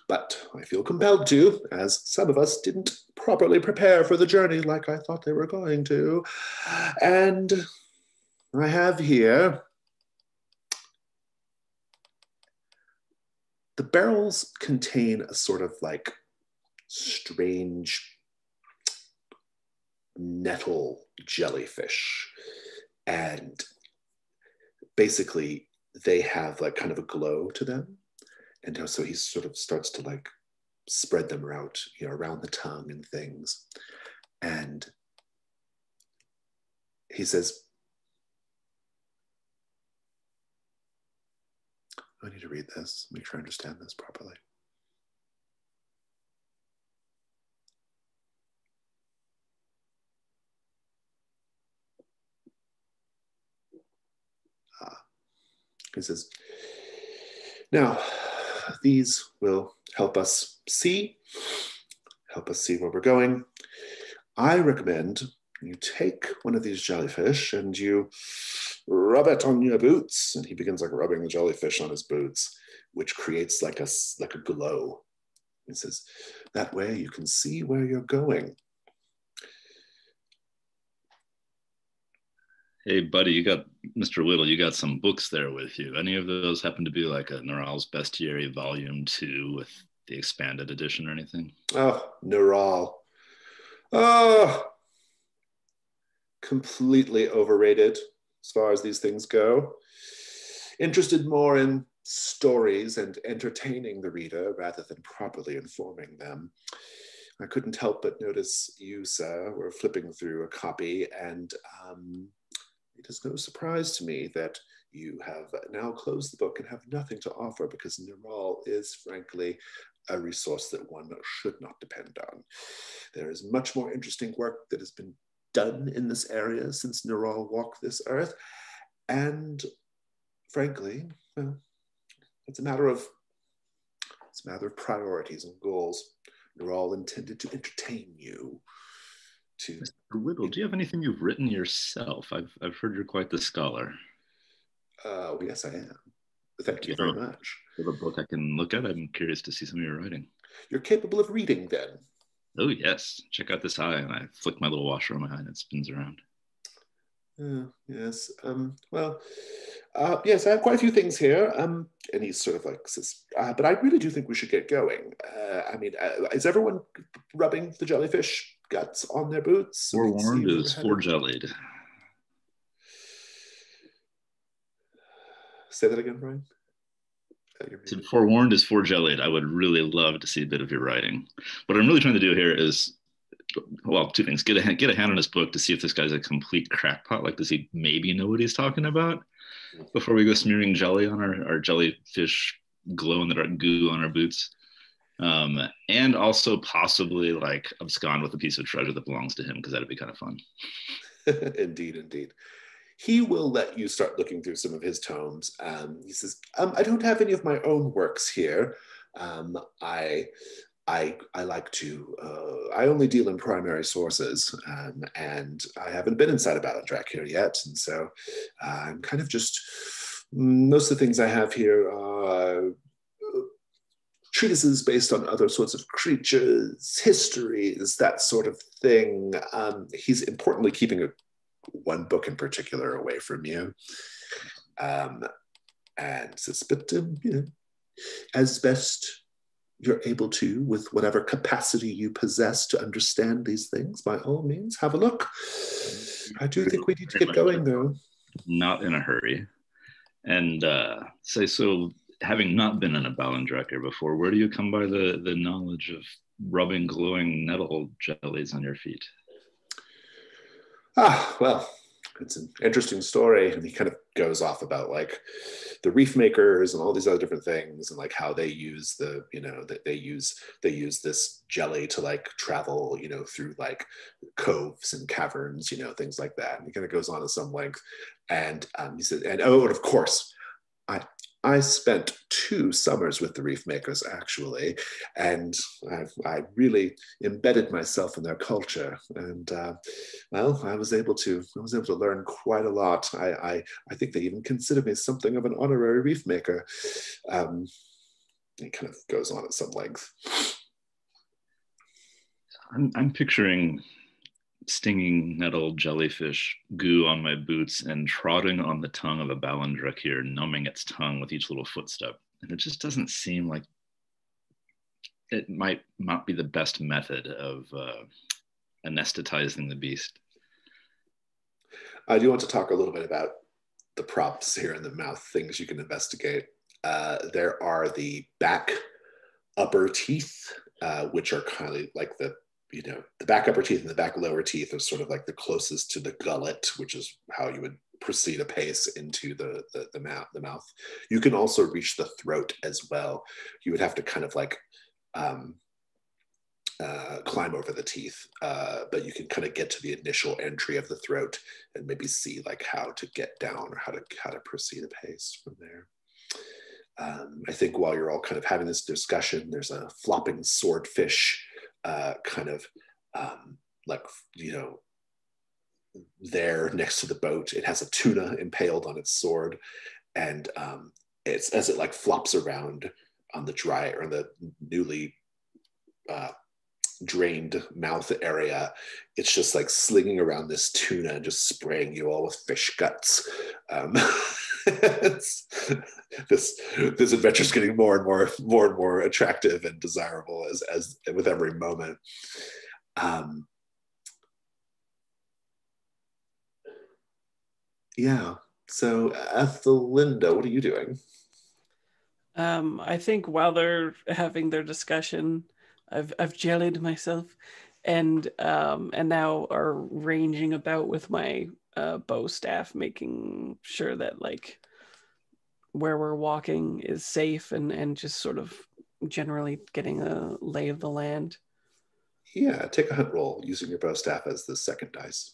but I feel compelled to, as some of us didn't properly prepare for the journey like I thought they were going to. And I have here the barrels contain a sort of like strange nettle jellyfish. And basically they have like kind of a glow to them. And so he sort of starts to like spread them around, around the tongue and things. And he says, I need to read this, make sure I understand this properly. He says, now, these will help us see where we're going. I recommend you take one of these jellyfish and you rub it on your boots. And he begins like rubbing the jellyfish on his boots, which creates like a glow. He says, that way you can see where you're going. Hey, buddy, you got Mr. Whittle, you got some books there with you. Any of those happen to be like a Neural's Bestiary Volume 2 with the expanded edition or anything? Oh, Neural. Oh, completely overrated as far as these things go. Interested more in stories and entertaining the reader rather than properly informing them. I couldn't help but notice you, sir, were flipping through a copy, and it is no surprise to me that you have now closed the book and have nothing to offer, because Neural is, frankly, a resource that one should not depend on. There is much more interesting work that has been done in this area since Neural walked this earth. And frankly, well, it's a matter of priorities and goals. Neural intended to entertain you. Mr. Whittle, do you have anything you've written yourself? I've heard you're quite the scholar. Yes, I am. Thank you very much. Do you have a book I can look at? I'm curious to see some of your writing. You're capable of reading, then? Oh, yes. Check out this eye. And I flick my little washer on my eye and it spins around. Yes. Yes, I have quite a few things here. And he's sort of like says, but I really do think we should get going. Is everyone rubbing the jellyfish guts on their boots? Forewarned is forejellied. Say that again, Brian. Forewarned is forejellied. I would really love to see a bit of your writing. What I'm really trying to do here is, well, two things. Get a hand on his book to see if this guy's a complete crackpot. Like, does he maybe know what he's talking about before we go smearing jelly on our jellyfish glow in the dark goo on our boots? And also possibly like abscond with a piece of treasure that belongs to him, because that'd be kind of fun. Indeed. He will let you start looking through some of his tomes. He says, I don't have any of my own works here. I like to, I only deal in primary sources, and I haven't been inside a Ballandrack here yet. And so I'm kind of just, most of the things I have here are treatises based on other sorts of creatures, histories, that sort of thing. He's importantly keeping one book in particular away from you. And says, but as best you're able to, with whatever capacity you possess to understand these things, by all means, have a look. I do think we need to get going, though. Not in a hurry. And so having not been in a Ballandracker before, where do you come by the knowledge of rubbing glowing nettle jellies on your feet? Well, it's an interesting story. And he kind of goes off about like the reef makers and all these other different things, and like how they use that they use this jelly to like travel, through like coves and caverns, things like that. And he kind of goes on at some length. And he said, and of course, I spent 2 summers with the reef makers, actually, and I really embedded myself in their culture. And well, I was able to learn quite a lot. I think they even consider me something of an honorary reef maker. He kind of goes on at some length. I'm picturing stinging nettle jellyfish goo on my boots and trotting on the tongue of a Ballandrack here, numbing its tongue with each little footstep. And it just doesn't seem like it might not be the best method of anesthetizing the beast. I do want to talk a little bit about the props here in the mouth, things you can investigate. There are the back upper teeth, which are kind of like the back upper teeth and the back lower teeth are sort of like the closest to the gullet, which is how you would proceed apace into the mouth. You can also reach the throat as well. You would have to kind of like climb over the teeth, but you can kind of get to the initial entry of the throat and maybe see like how to get down or how to proceed apace from there. I think while you're all kind of having this discussion, there's a flopping swordfish kind of there next to the boat. It has a tuna impaled on its sword, and it's as it like flops around on the dry or the newly drained mouth area, it's just like slinging around this tuna and just spraying you all with fish guts. This adventure's getting more and more attractive and desirable as with every moment. Yeah. So, Ethelinda, what are you doing? I think while they're having their discussion, I've jellied myself, and now are ranging about with my bow staff, making sure that like where we're walking is safe, and just sort of generally getting a lay of the land. Yeah, take a hunt roll using your bow staff as the second dice.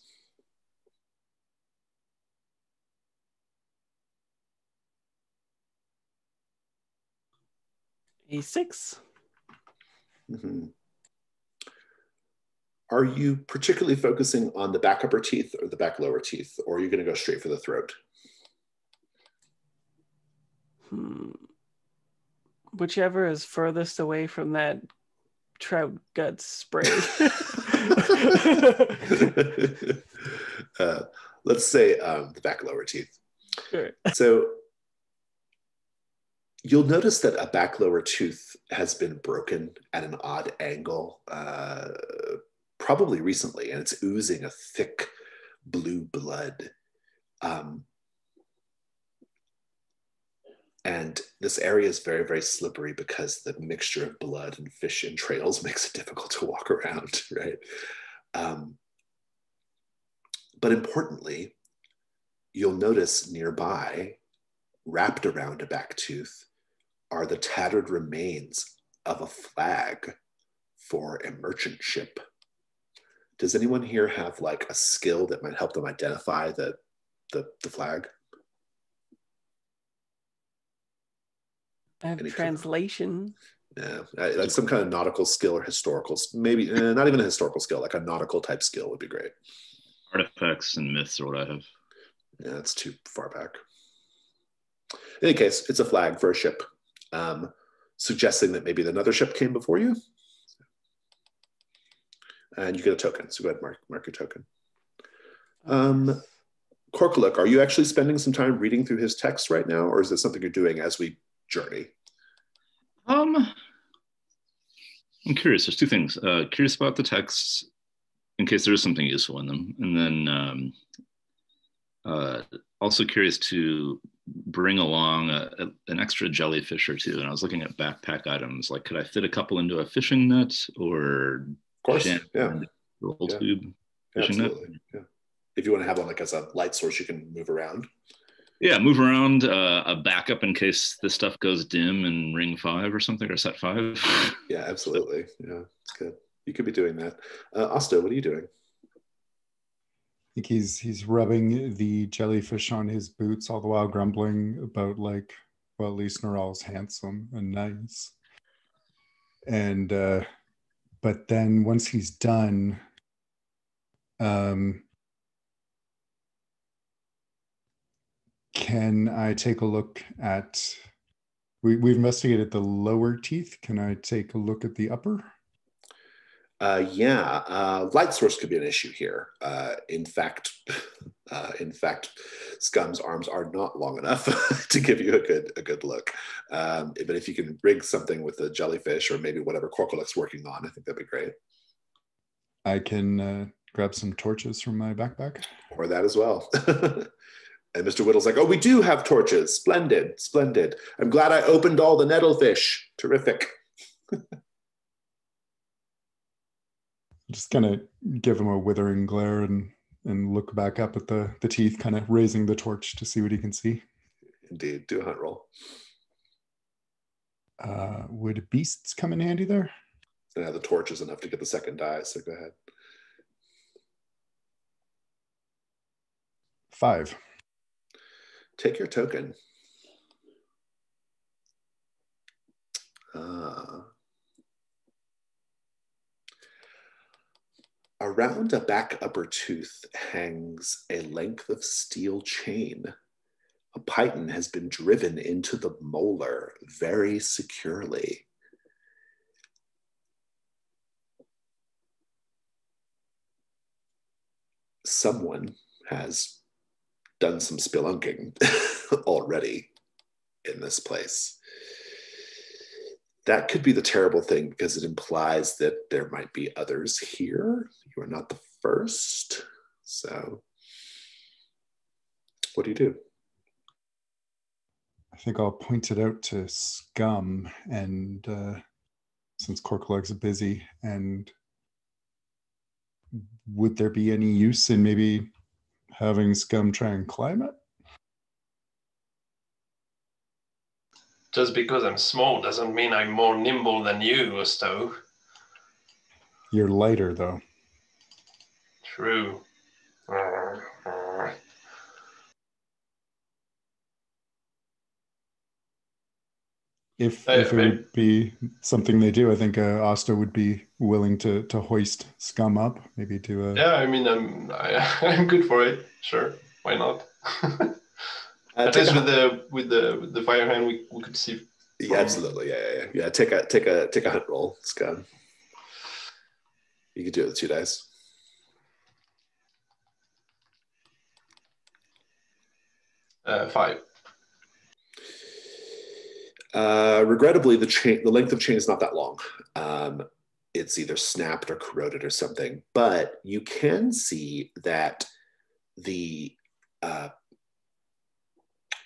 A 6. Mm-hmm. Are you particularly focusing on the back upper teeth or the back lower teeth, or are you going to go straight for the throat? Whichever is furthest away from that trout guts spray. Let's say the back lower teeth. Sure. So you'll notice that a back lower tooth has been broken at an odd angle, probably recently, and it's oozing a thick blue blood. And this area is very, very slippery because the mixture of blood and fish entrails makes it difficult to walk around, right? But importantly, you'll notice nearby, wrapped around a back tooth, are the tattered remains of a flag for a merchant ship. Does anyone here have like a skill that might help them identify the flag? I have translation. Yeah, like some kind of nautical skill or historical, maybe not even a historical skill, like a nautical type skill would be great. Artifacts and myths are what I have. Yeah, that's too far back. In any case, it's a flag for a ship, suggesting that maybe another ship came before you. And you get a token. So go ahead, mark your token. Korkuluk, are you actually spending some time reading through his text right now, or is this something you're doing as we journey? I'm curious. There's two things. Curious about the texts in case there is something useful in them, and then also curious to bring along an extra jellyfish or two. And I was looking at backpack items, like could I fit a couple into a fishing net or of course, yeah, roll tube fishing net? Yeah. If you want to have one like as a light source, you can move around. Yeah, move around, a backup in case this stuff goes dim in ring 5 or something, or set 5. Yeah, absolutely. Yeah, it's good. You could be doing that. Asta, what are you doing? I think he's rubbing the jellyfish on his boots, all the while grumbling about like, well, at least Noral's handsome and nice. And but then once he's done, can I take a look at? We've investigated the lower teeth. Can I take a look at the upper? Light source could be an issue here. In fact, Scum's arms are not long enough to give you a good look. But if you can rig something with a jellyfish or maybe whatever Corcolic's working on, I think that'd be great. I can grab some torches from my backpack. Or that as well. And Mr. Whittle's like, oh, we do have torches. Splendid, splendid. I'm glad I opened all the nettlefish. Terrific. Just kind of give him a withering glare and look back up at the teeth, kind of raising the torch to see what he can see. Indeed. Do a hunt roll. Would beasts come in handy there? Yeah, the torch is enough to get the second die, so go ahead. 5. Take your token. Around a back upper tooth hangs a length of steel chain. A python has been driven into the molar very securely. Someone has done some spelunking already in this place. That could be the terrible thing because it implies that there might be others here. You are not the first. So what do you do? I think I'll point it out to Scum, and since Corkleg's busy, and would there be any use in maybe having Scum try and climb it? Just because I'm small doesn't mean I'm more nimble than you, Gusto. You're lighter, though. True. If it would be something they do, I think Asta would be willing to hoist Scum up, maybe do a... Yeah, I mean, I'm good for it. Sure, why not? At least with the fire hand, we could see. Yeah, absolutely. Yeah. Take a hunt roll, Scum. You could do it with 2 dice. Five. Regrettably, the length of chain is not that long. It's either snapped or corroded or something. But you can see that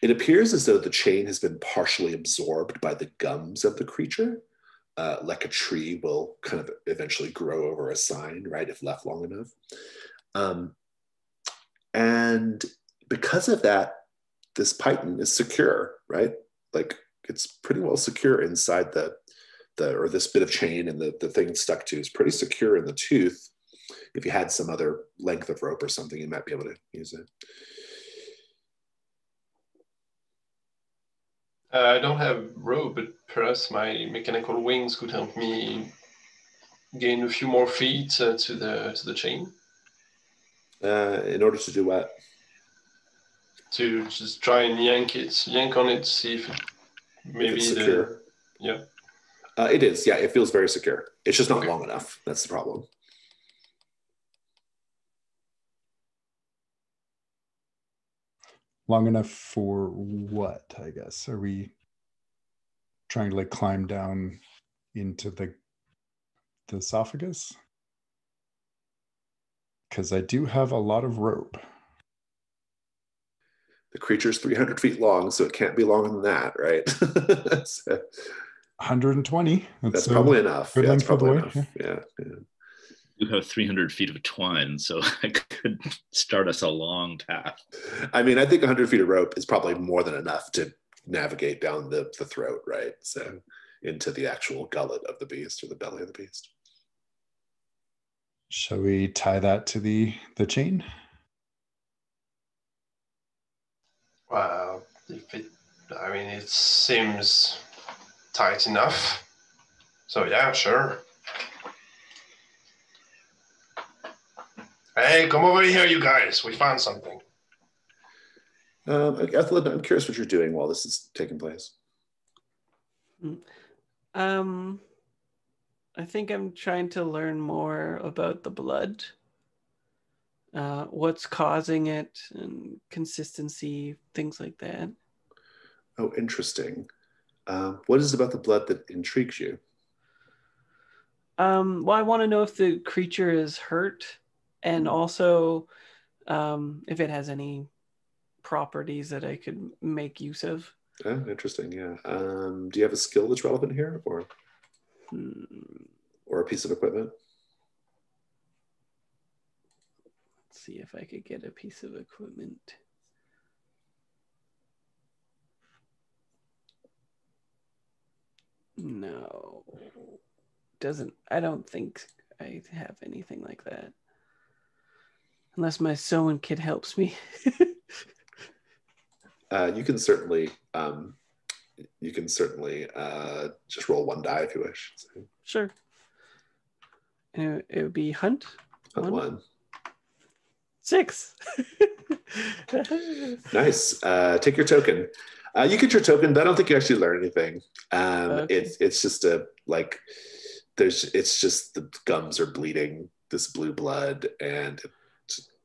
it appears as though the chain has been partially absorbed by the gums of the creature, like a tree will kind of eventually grow over a sign, right, if left long enough. And because of that, this python is secure, right? Like it's pretty well secure inside or this bit of chain, and the thing stuck to is pretty secure in the tooth. If you had some other length of rope or something, you might be able to use it. I don't have rope, but perhaps my mechanical wings could help me gain a few more feet to the chain. In order to do what? To just try and yank on it, see if maybe it's secure. Yeah. It is, yeah. It feels very secure. It's just not long enough. That's the problem. Long enough for what, I guess? Are we trying to like climb down into the esophagus? Because I do have a lot of rope. The creature's 300 feet long, so it can't be longer than that, right? So, 120. That's probably enough. Good That's length of the probably way. enough. Yeah. You have 300 feet of twine, so I could start us a long path. I mean, I think 100 feet of rope is probably more than enough to navigate down the throat, right? So into the actual gullet of the beast or the belly of the beast. Shall we tie that to the chain? Well, it seems tight enough. So yeah, sure. Hey, come over here, you guys. We found something. Ethelinda, I'm curious what you're doing while this is taking place. I think I'm trying to learn more about the blood, what's causing it, and consistency, things like that. Oh, interesting. What is it about the blood that intrigues you? Well, I want to know if the creature is hurt, and also if it has any properties that I could make use of. Oh, interesting. Yeah. Do you have a skill that's relevant here, or a piece of equipment? Let's see if I could get a piece of equipment. No, doesn't. I don't think I have anything like that, unless my sewing kit helps me. You can certainly just roll one die if you wish. So, Sure. And it would be hunt. hunt one. 6. Nice. Take your token. You get your token, but I don't think you actually learn anything. Okay. It's just it's just the gums are bleeding this blue blood, and it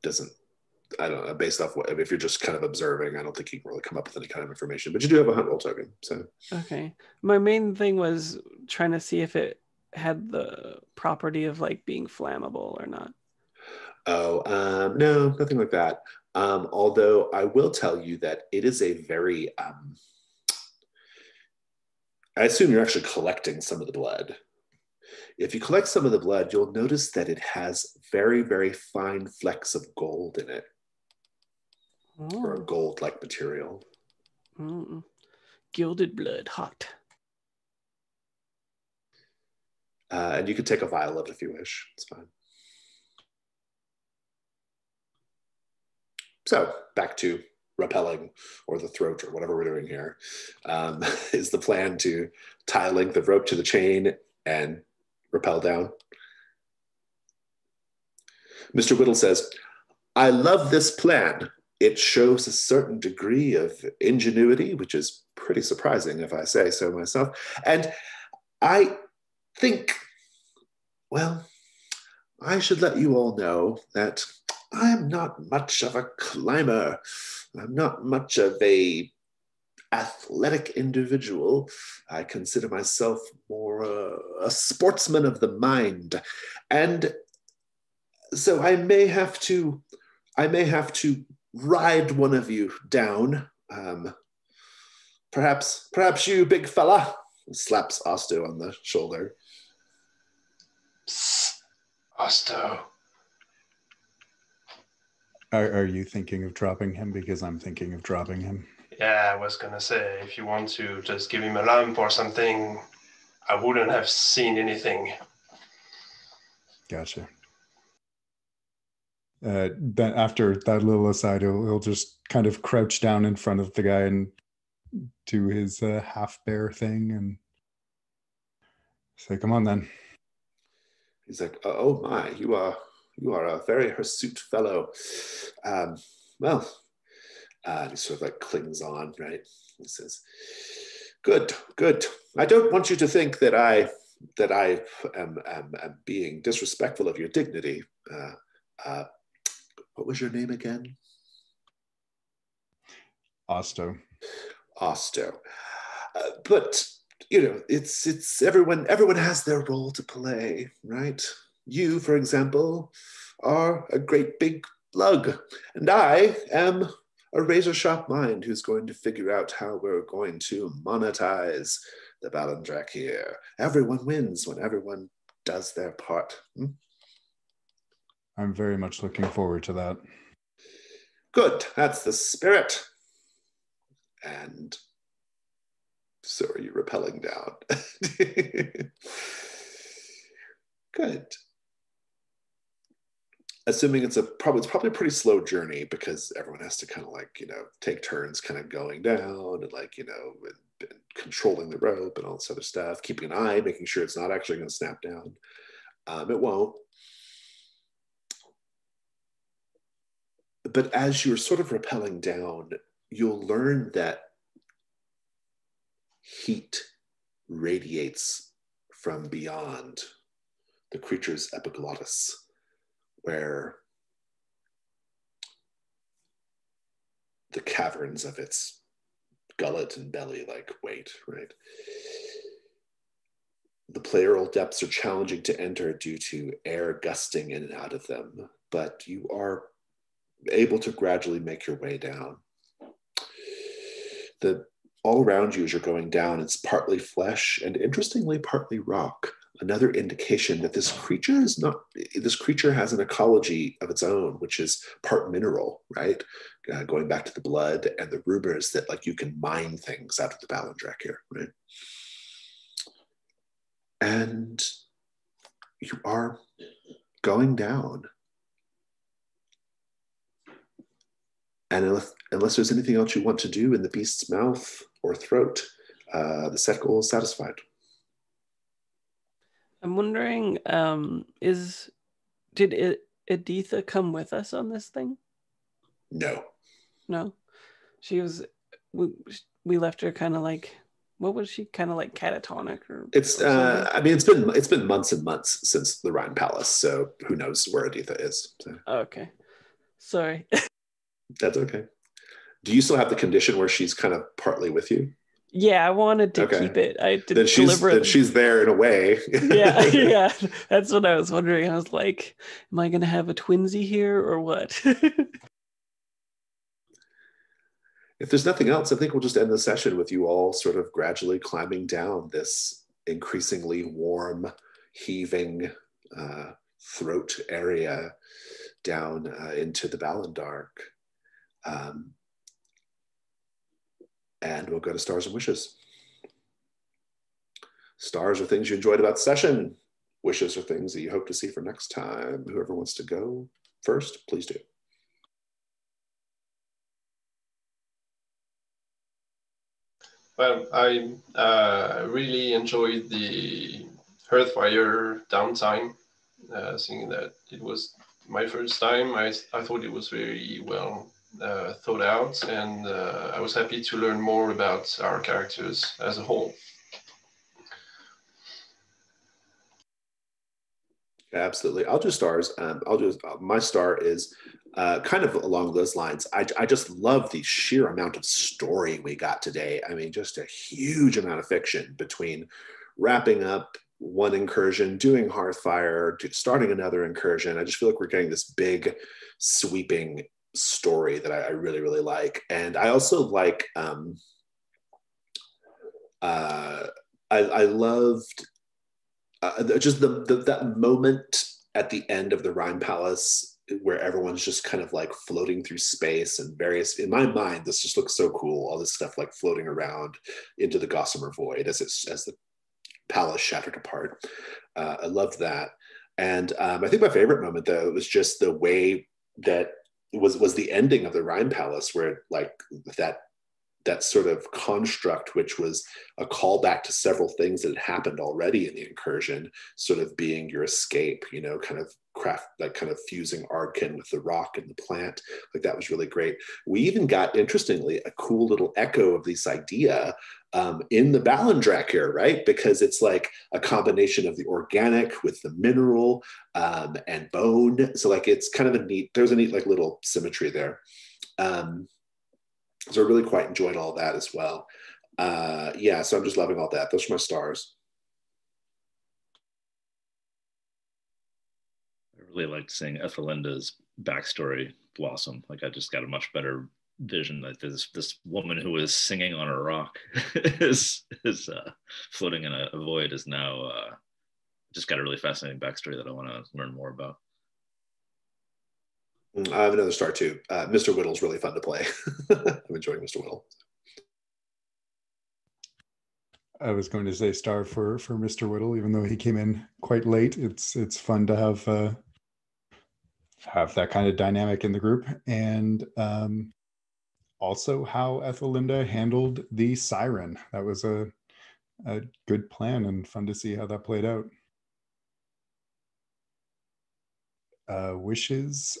doesn't. I don't know. Based off if you're just kind of observing, I don't think you can really come up with any kind of information. But you do have a hunt roll token. So Okay. My main thing was trying to see if it had the property of like being flammable or not. Oh, no, nothing like that. Although I will tell you that it is a very, I assume you're actually collecting some of the blood. If you collect some of the blood, you'll notice that it has very, very fine flecks of gold in it, or a gold-like material. Gilded blood, hot. And you can take a vial of it if you wish. It's fine. So back to rappelling, or the throat, or whatever we're doing here. Is the plan to tie a length of rope to the chain and rappel down? Mr. Whittle says, I love this plan. It shows a certain degree of ingenuity, which is pretty surprising if I say so myself. And I think, well, I should let you all know that I'm not much of a climber. I'm not much of a athletic individual. I consider myself more a sportsman of the mind. And so I may have to ride one of you down. Perhaps you, big fella. Slaps Osto on the shoulder. Psst, Osto. Are you thinking of dropping him? Because I'm thinking of dropping him. Yeah, I was gonna say, if you want to just give him a lamp or something, I wouldn't have seen anything. Gotcha. Then after that little aside, he'll just kind of crouch down in front of the guy and do his half bear thing and say, "Come on, then." He's like, "Oh my, you are a very hirsute fellow. Well," and he sort of like clings on, right? He says, "Good. I don't want you to think that I am being disrespectful of your dignity. What was your name again?" Osto. Osto. But you know, it's everyone has their role to play, right? You, for example, are a great big lug, and I am a razor sharp mind who's going to figure out how we're going to monetize the Ballandrack here. Everyone wins when everyone does their part. I'm very much looking forward to that. Good, that's the spirit. And so are you rappelling down? Good. Assuming it's probably a pretty slow journey, because everyone has to kind of like, take turns kind of going down and like, and controlling the rope and all this other stuff, keeping an eye, making sure it's not actually going to snap down. It won't. But as you're sort of rappelling down, you'll learn that heat radiates from beyond the creature's epiglottis, where the caverns of its gullet and belly wait, right? The playeral depths are challenging to enter due to air gusting in and out of them, but you are able to gradually make your way down. All around you as you're going down, it's partly flesh and, interestingly, partly rock. Another indication that this creature has an ecology of its own, which is part mineral, right? Going back to the blood and the rumors that you can mine things out of the Balindrak here, right? And you are going down. And unless there's anything else you want to do in the beast's mouth or throat, the set goal is satisfied. I'm wondering, did Editha come with us on this thing? No. No? We left her kind of what was she, kind of catatonic or it's been months and months since the Rime Palace, so who knows where Editha is. So. Okay. Sorry. That's okay. Do you still have the condition where she's kind of partly with you? Yeah, I wanted to keep it. I did then she's there in a way. Yeah. That's what I was wondering. I was like, am I going to have a twinsy here or what? If there's nothing else, I think we'll just end the session with you all sort of gradually climbing down this increasingly warm, heaving throat area down into the Balindark. And we'll go to Stars and Wishes. Stars are things you enjoyed about the session. Wishes are things that you hope to see for next time. Whoever wants to go first, please do. Well, I really enjoyed the Hearthfire downtime, seeing that it was my first time. I thought it was very well thought out, and I was happy to learn more about our characters as a whole. Absolutely. I'll do stars. My star is kind of along those lines. I just love the sheer amount of story we got today. I mean, just a huge amount of fiction between wrapping up one incursion, doing Hearthfire, starting another incursion. I just feel like we're getting this big, sweeping story that I really, really like. And I also like, I loved just that moment at the end of the Rime Palace where everyone's just kind of floating through space and various, in my mind, this just looks so cool. All this stuff floating around into the Gossamer Void as the palace shattered apart. I loved that. And I think my favorite moment though was just the way that was the ending of the Rime Palace, where that sort of construct, which was a callback to several things that had happened already in the incursion, sort of being your escape, kind of fusing Ardkin with the rock and the plant. That was really great. We even got, interestingly, a cool little echo of this idea in the Balindrak here, right? Because it's a combination of the organic with the mineral and bone. So it's kind of there's a neat little symmetry there. So I really quite enjoyed all that as well. So I'm just loving all that. Those are my stars. I really liked seeing Ethelinda's backstory blossom. I just got a much better vision that this woman who was singing on a rock is floating in a void is now just got a really fascinating backstory that I want to learn more about. I have another star too. Mr. Whittle's really fun to play. I'm enjoying Mr. Whittle. I was going to say star for Mr. Whittle, even though he came in quite late. It's fun to have that kind of dynamic in the group, and also how Ethelinda handled the siren. That was a good plan and fun to see how that played out. Wishes.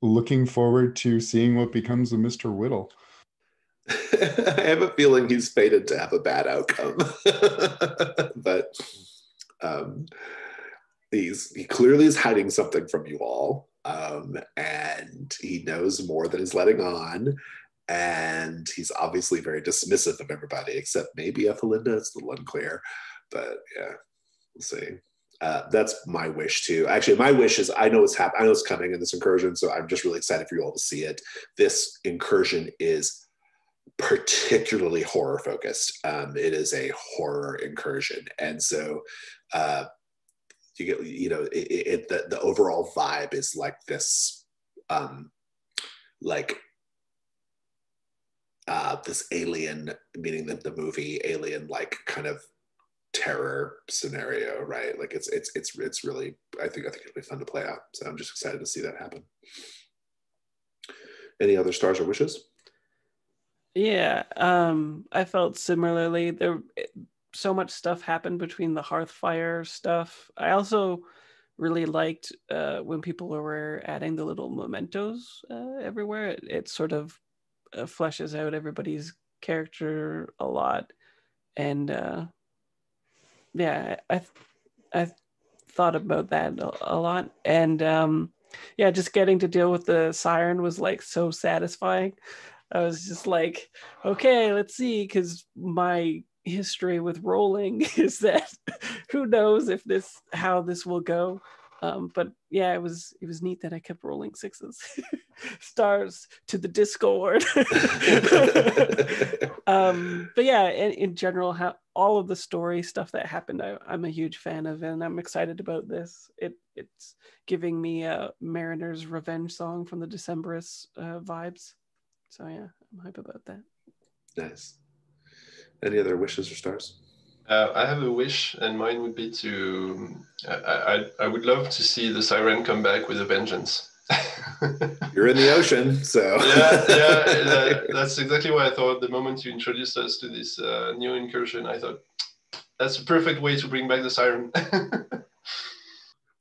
Looking forward to seeing what becomes of Mr. Whittle. I have a feeling he's fated to have a bad outcome. But Um, he clearly is hiding something from you all, and he knows more than he's letting on. And he's obviously very dismissive of everybody, except maybe Ethelinda. It's a little unclear, but yeah, we'll see. That's my wish too. Actually, my wish is I know it's happening. I know it's coming in this incursion, so I'm just really excited for you all to see it. This incursion is particularly horror focused. It is a horror incursion, and so you get, the overall vibe is like this, like this alien, meaning the movie Alien, like kind of terror scenario, right? Like it's really, I think it'll be fun to play out. So I'm just excited to see that happen. Any other stars or wishes? Yeah, I felt similarly. There so much stuff happened between the Hearthfire stuff. I also really liked when people were adding the little mementos everywhere. It sort of fleshes out everybody's character a lot, and yeah, I thought about that a lot, and yeah, just getting to deal with the siren was like so satisfying. I was just like, okay, let's see, because my history with rolling is that who knows how this will go. But yeah, it was neat that I kept rolling sixes. Stars to the Discord. But yeah, in general, how all of the story stuff that happened, I'm a huge fan of, and I'm excited about this. It's giving me a Mariner's Revenge song from the Decemberists vibes. So yeah, I'm hype about that. Nice. Any other wishes or stars? I have a wish, and mine would be to. I would love to see the siren come back with a vengeance. You're in the ocean, so that's exactly what I thought. The moment you introduced us to this new incursion, I thought that's a perfect way to bring back the siren.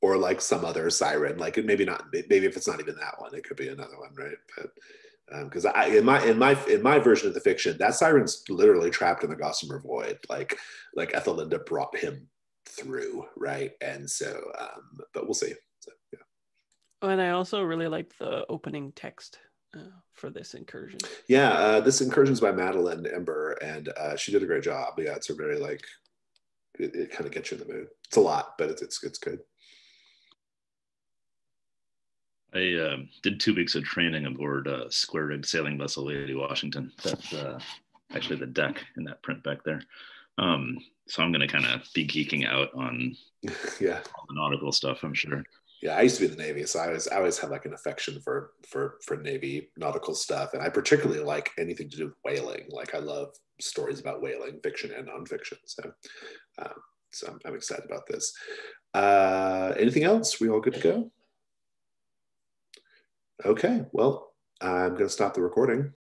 Or like some other siren, like maybe not. Maybe if it's not even that one, it could be another one, right? But because in my version of the fiction, that siren's literally trapped in the Gossamer Void. Like Ethelinda brought him through, right? And so, but we'll see. So, yeah. And I also really liked the opening text for this incursion. Yeah, this incursion's by Madeline Ember, and she did a great job. Yeah, it's a very like it kind of gets you in the mood. It's a lot, but it's good. I did 2 weeks of training aboard a square rig sailing vessel, Lady Washington. That's actually the deck in that print back there. So I'm going to kind of be geeking out on all the nautical stuff, I'm sure. Yeah, I used to be in the Navy, so I always had like an affection for Navy nautical stuff, and I particularly like anything to do with whaling. Like I love stories about whaling, fiction and nonfiction. So, I'm excited about this. Anything else? We all good to go? Okay, well, I'm going to stop the recording.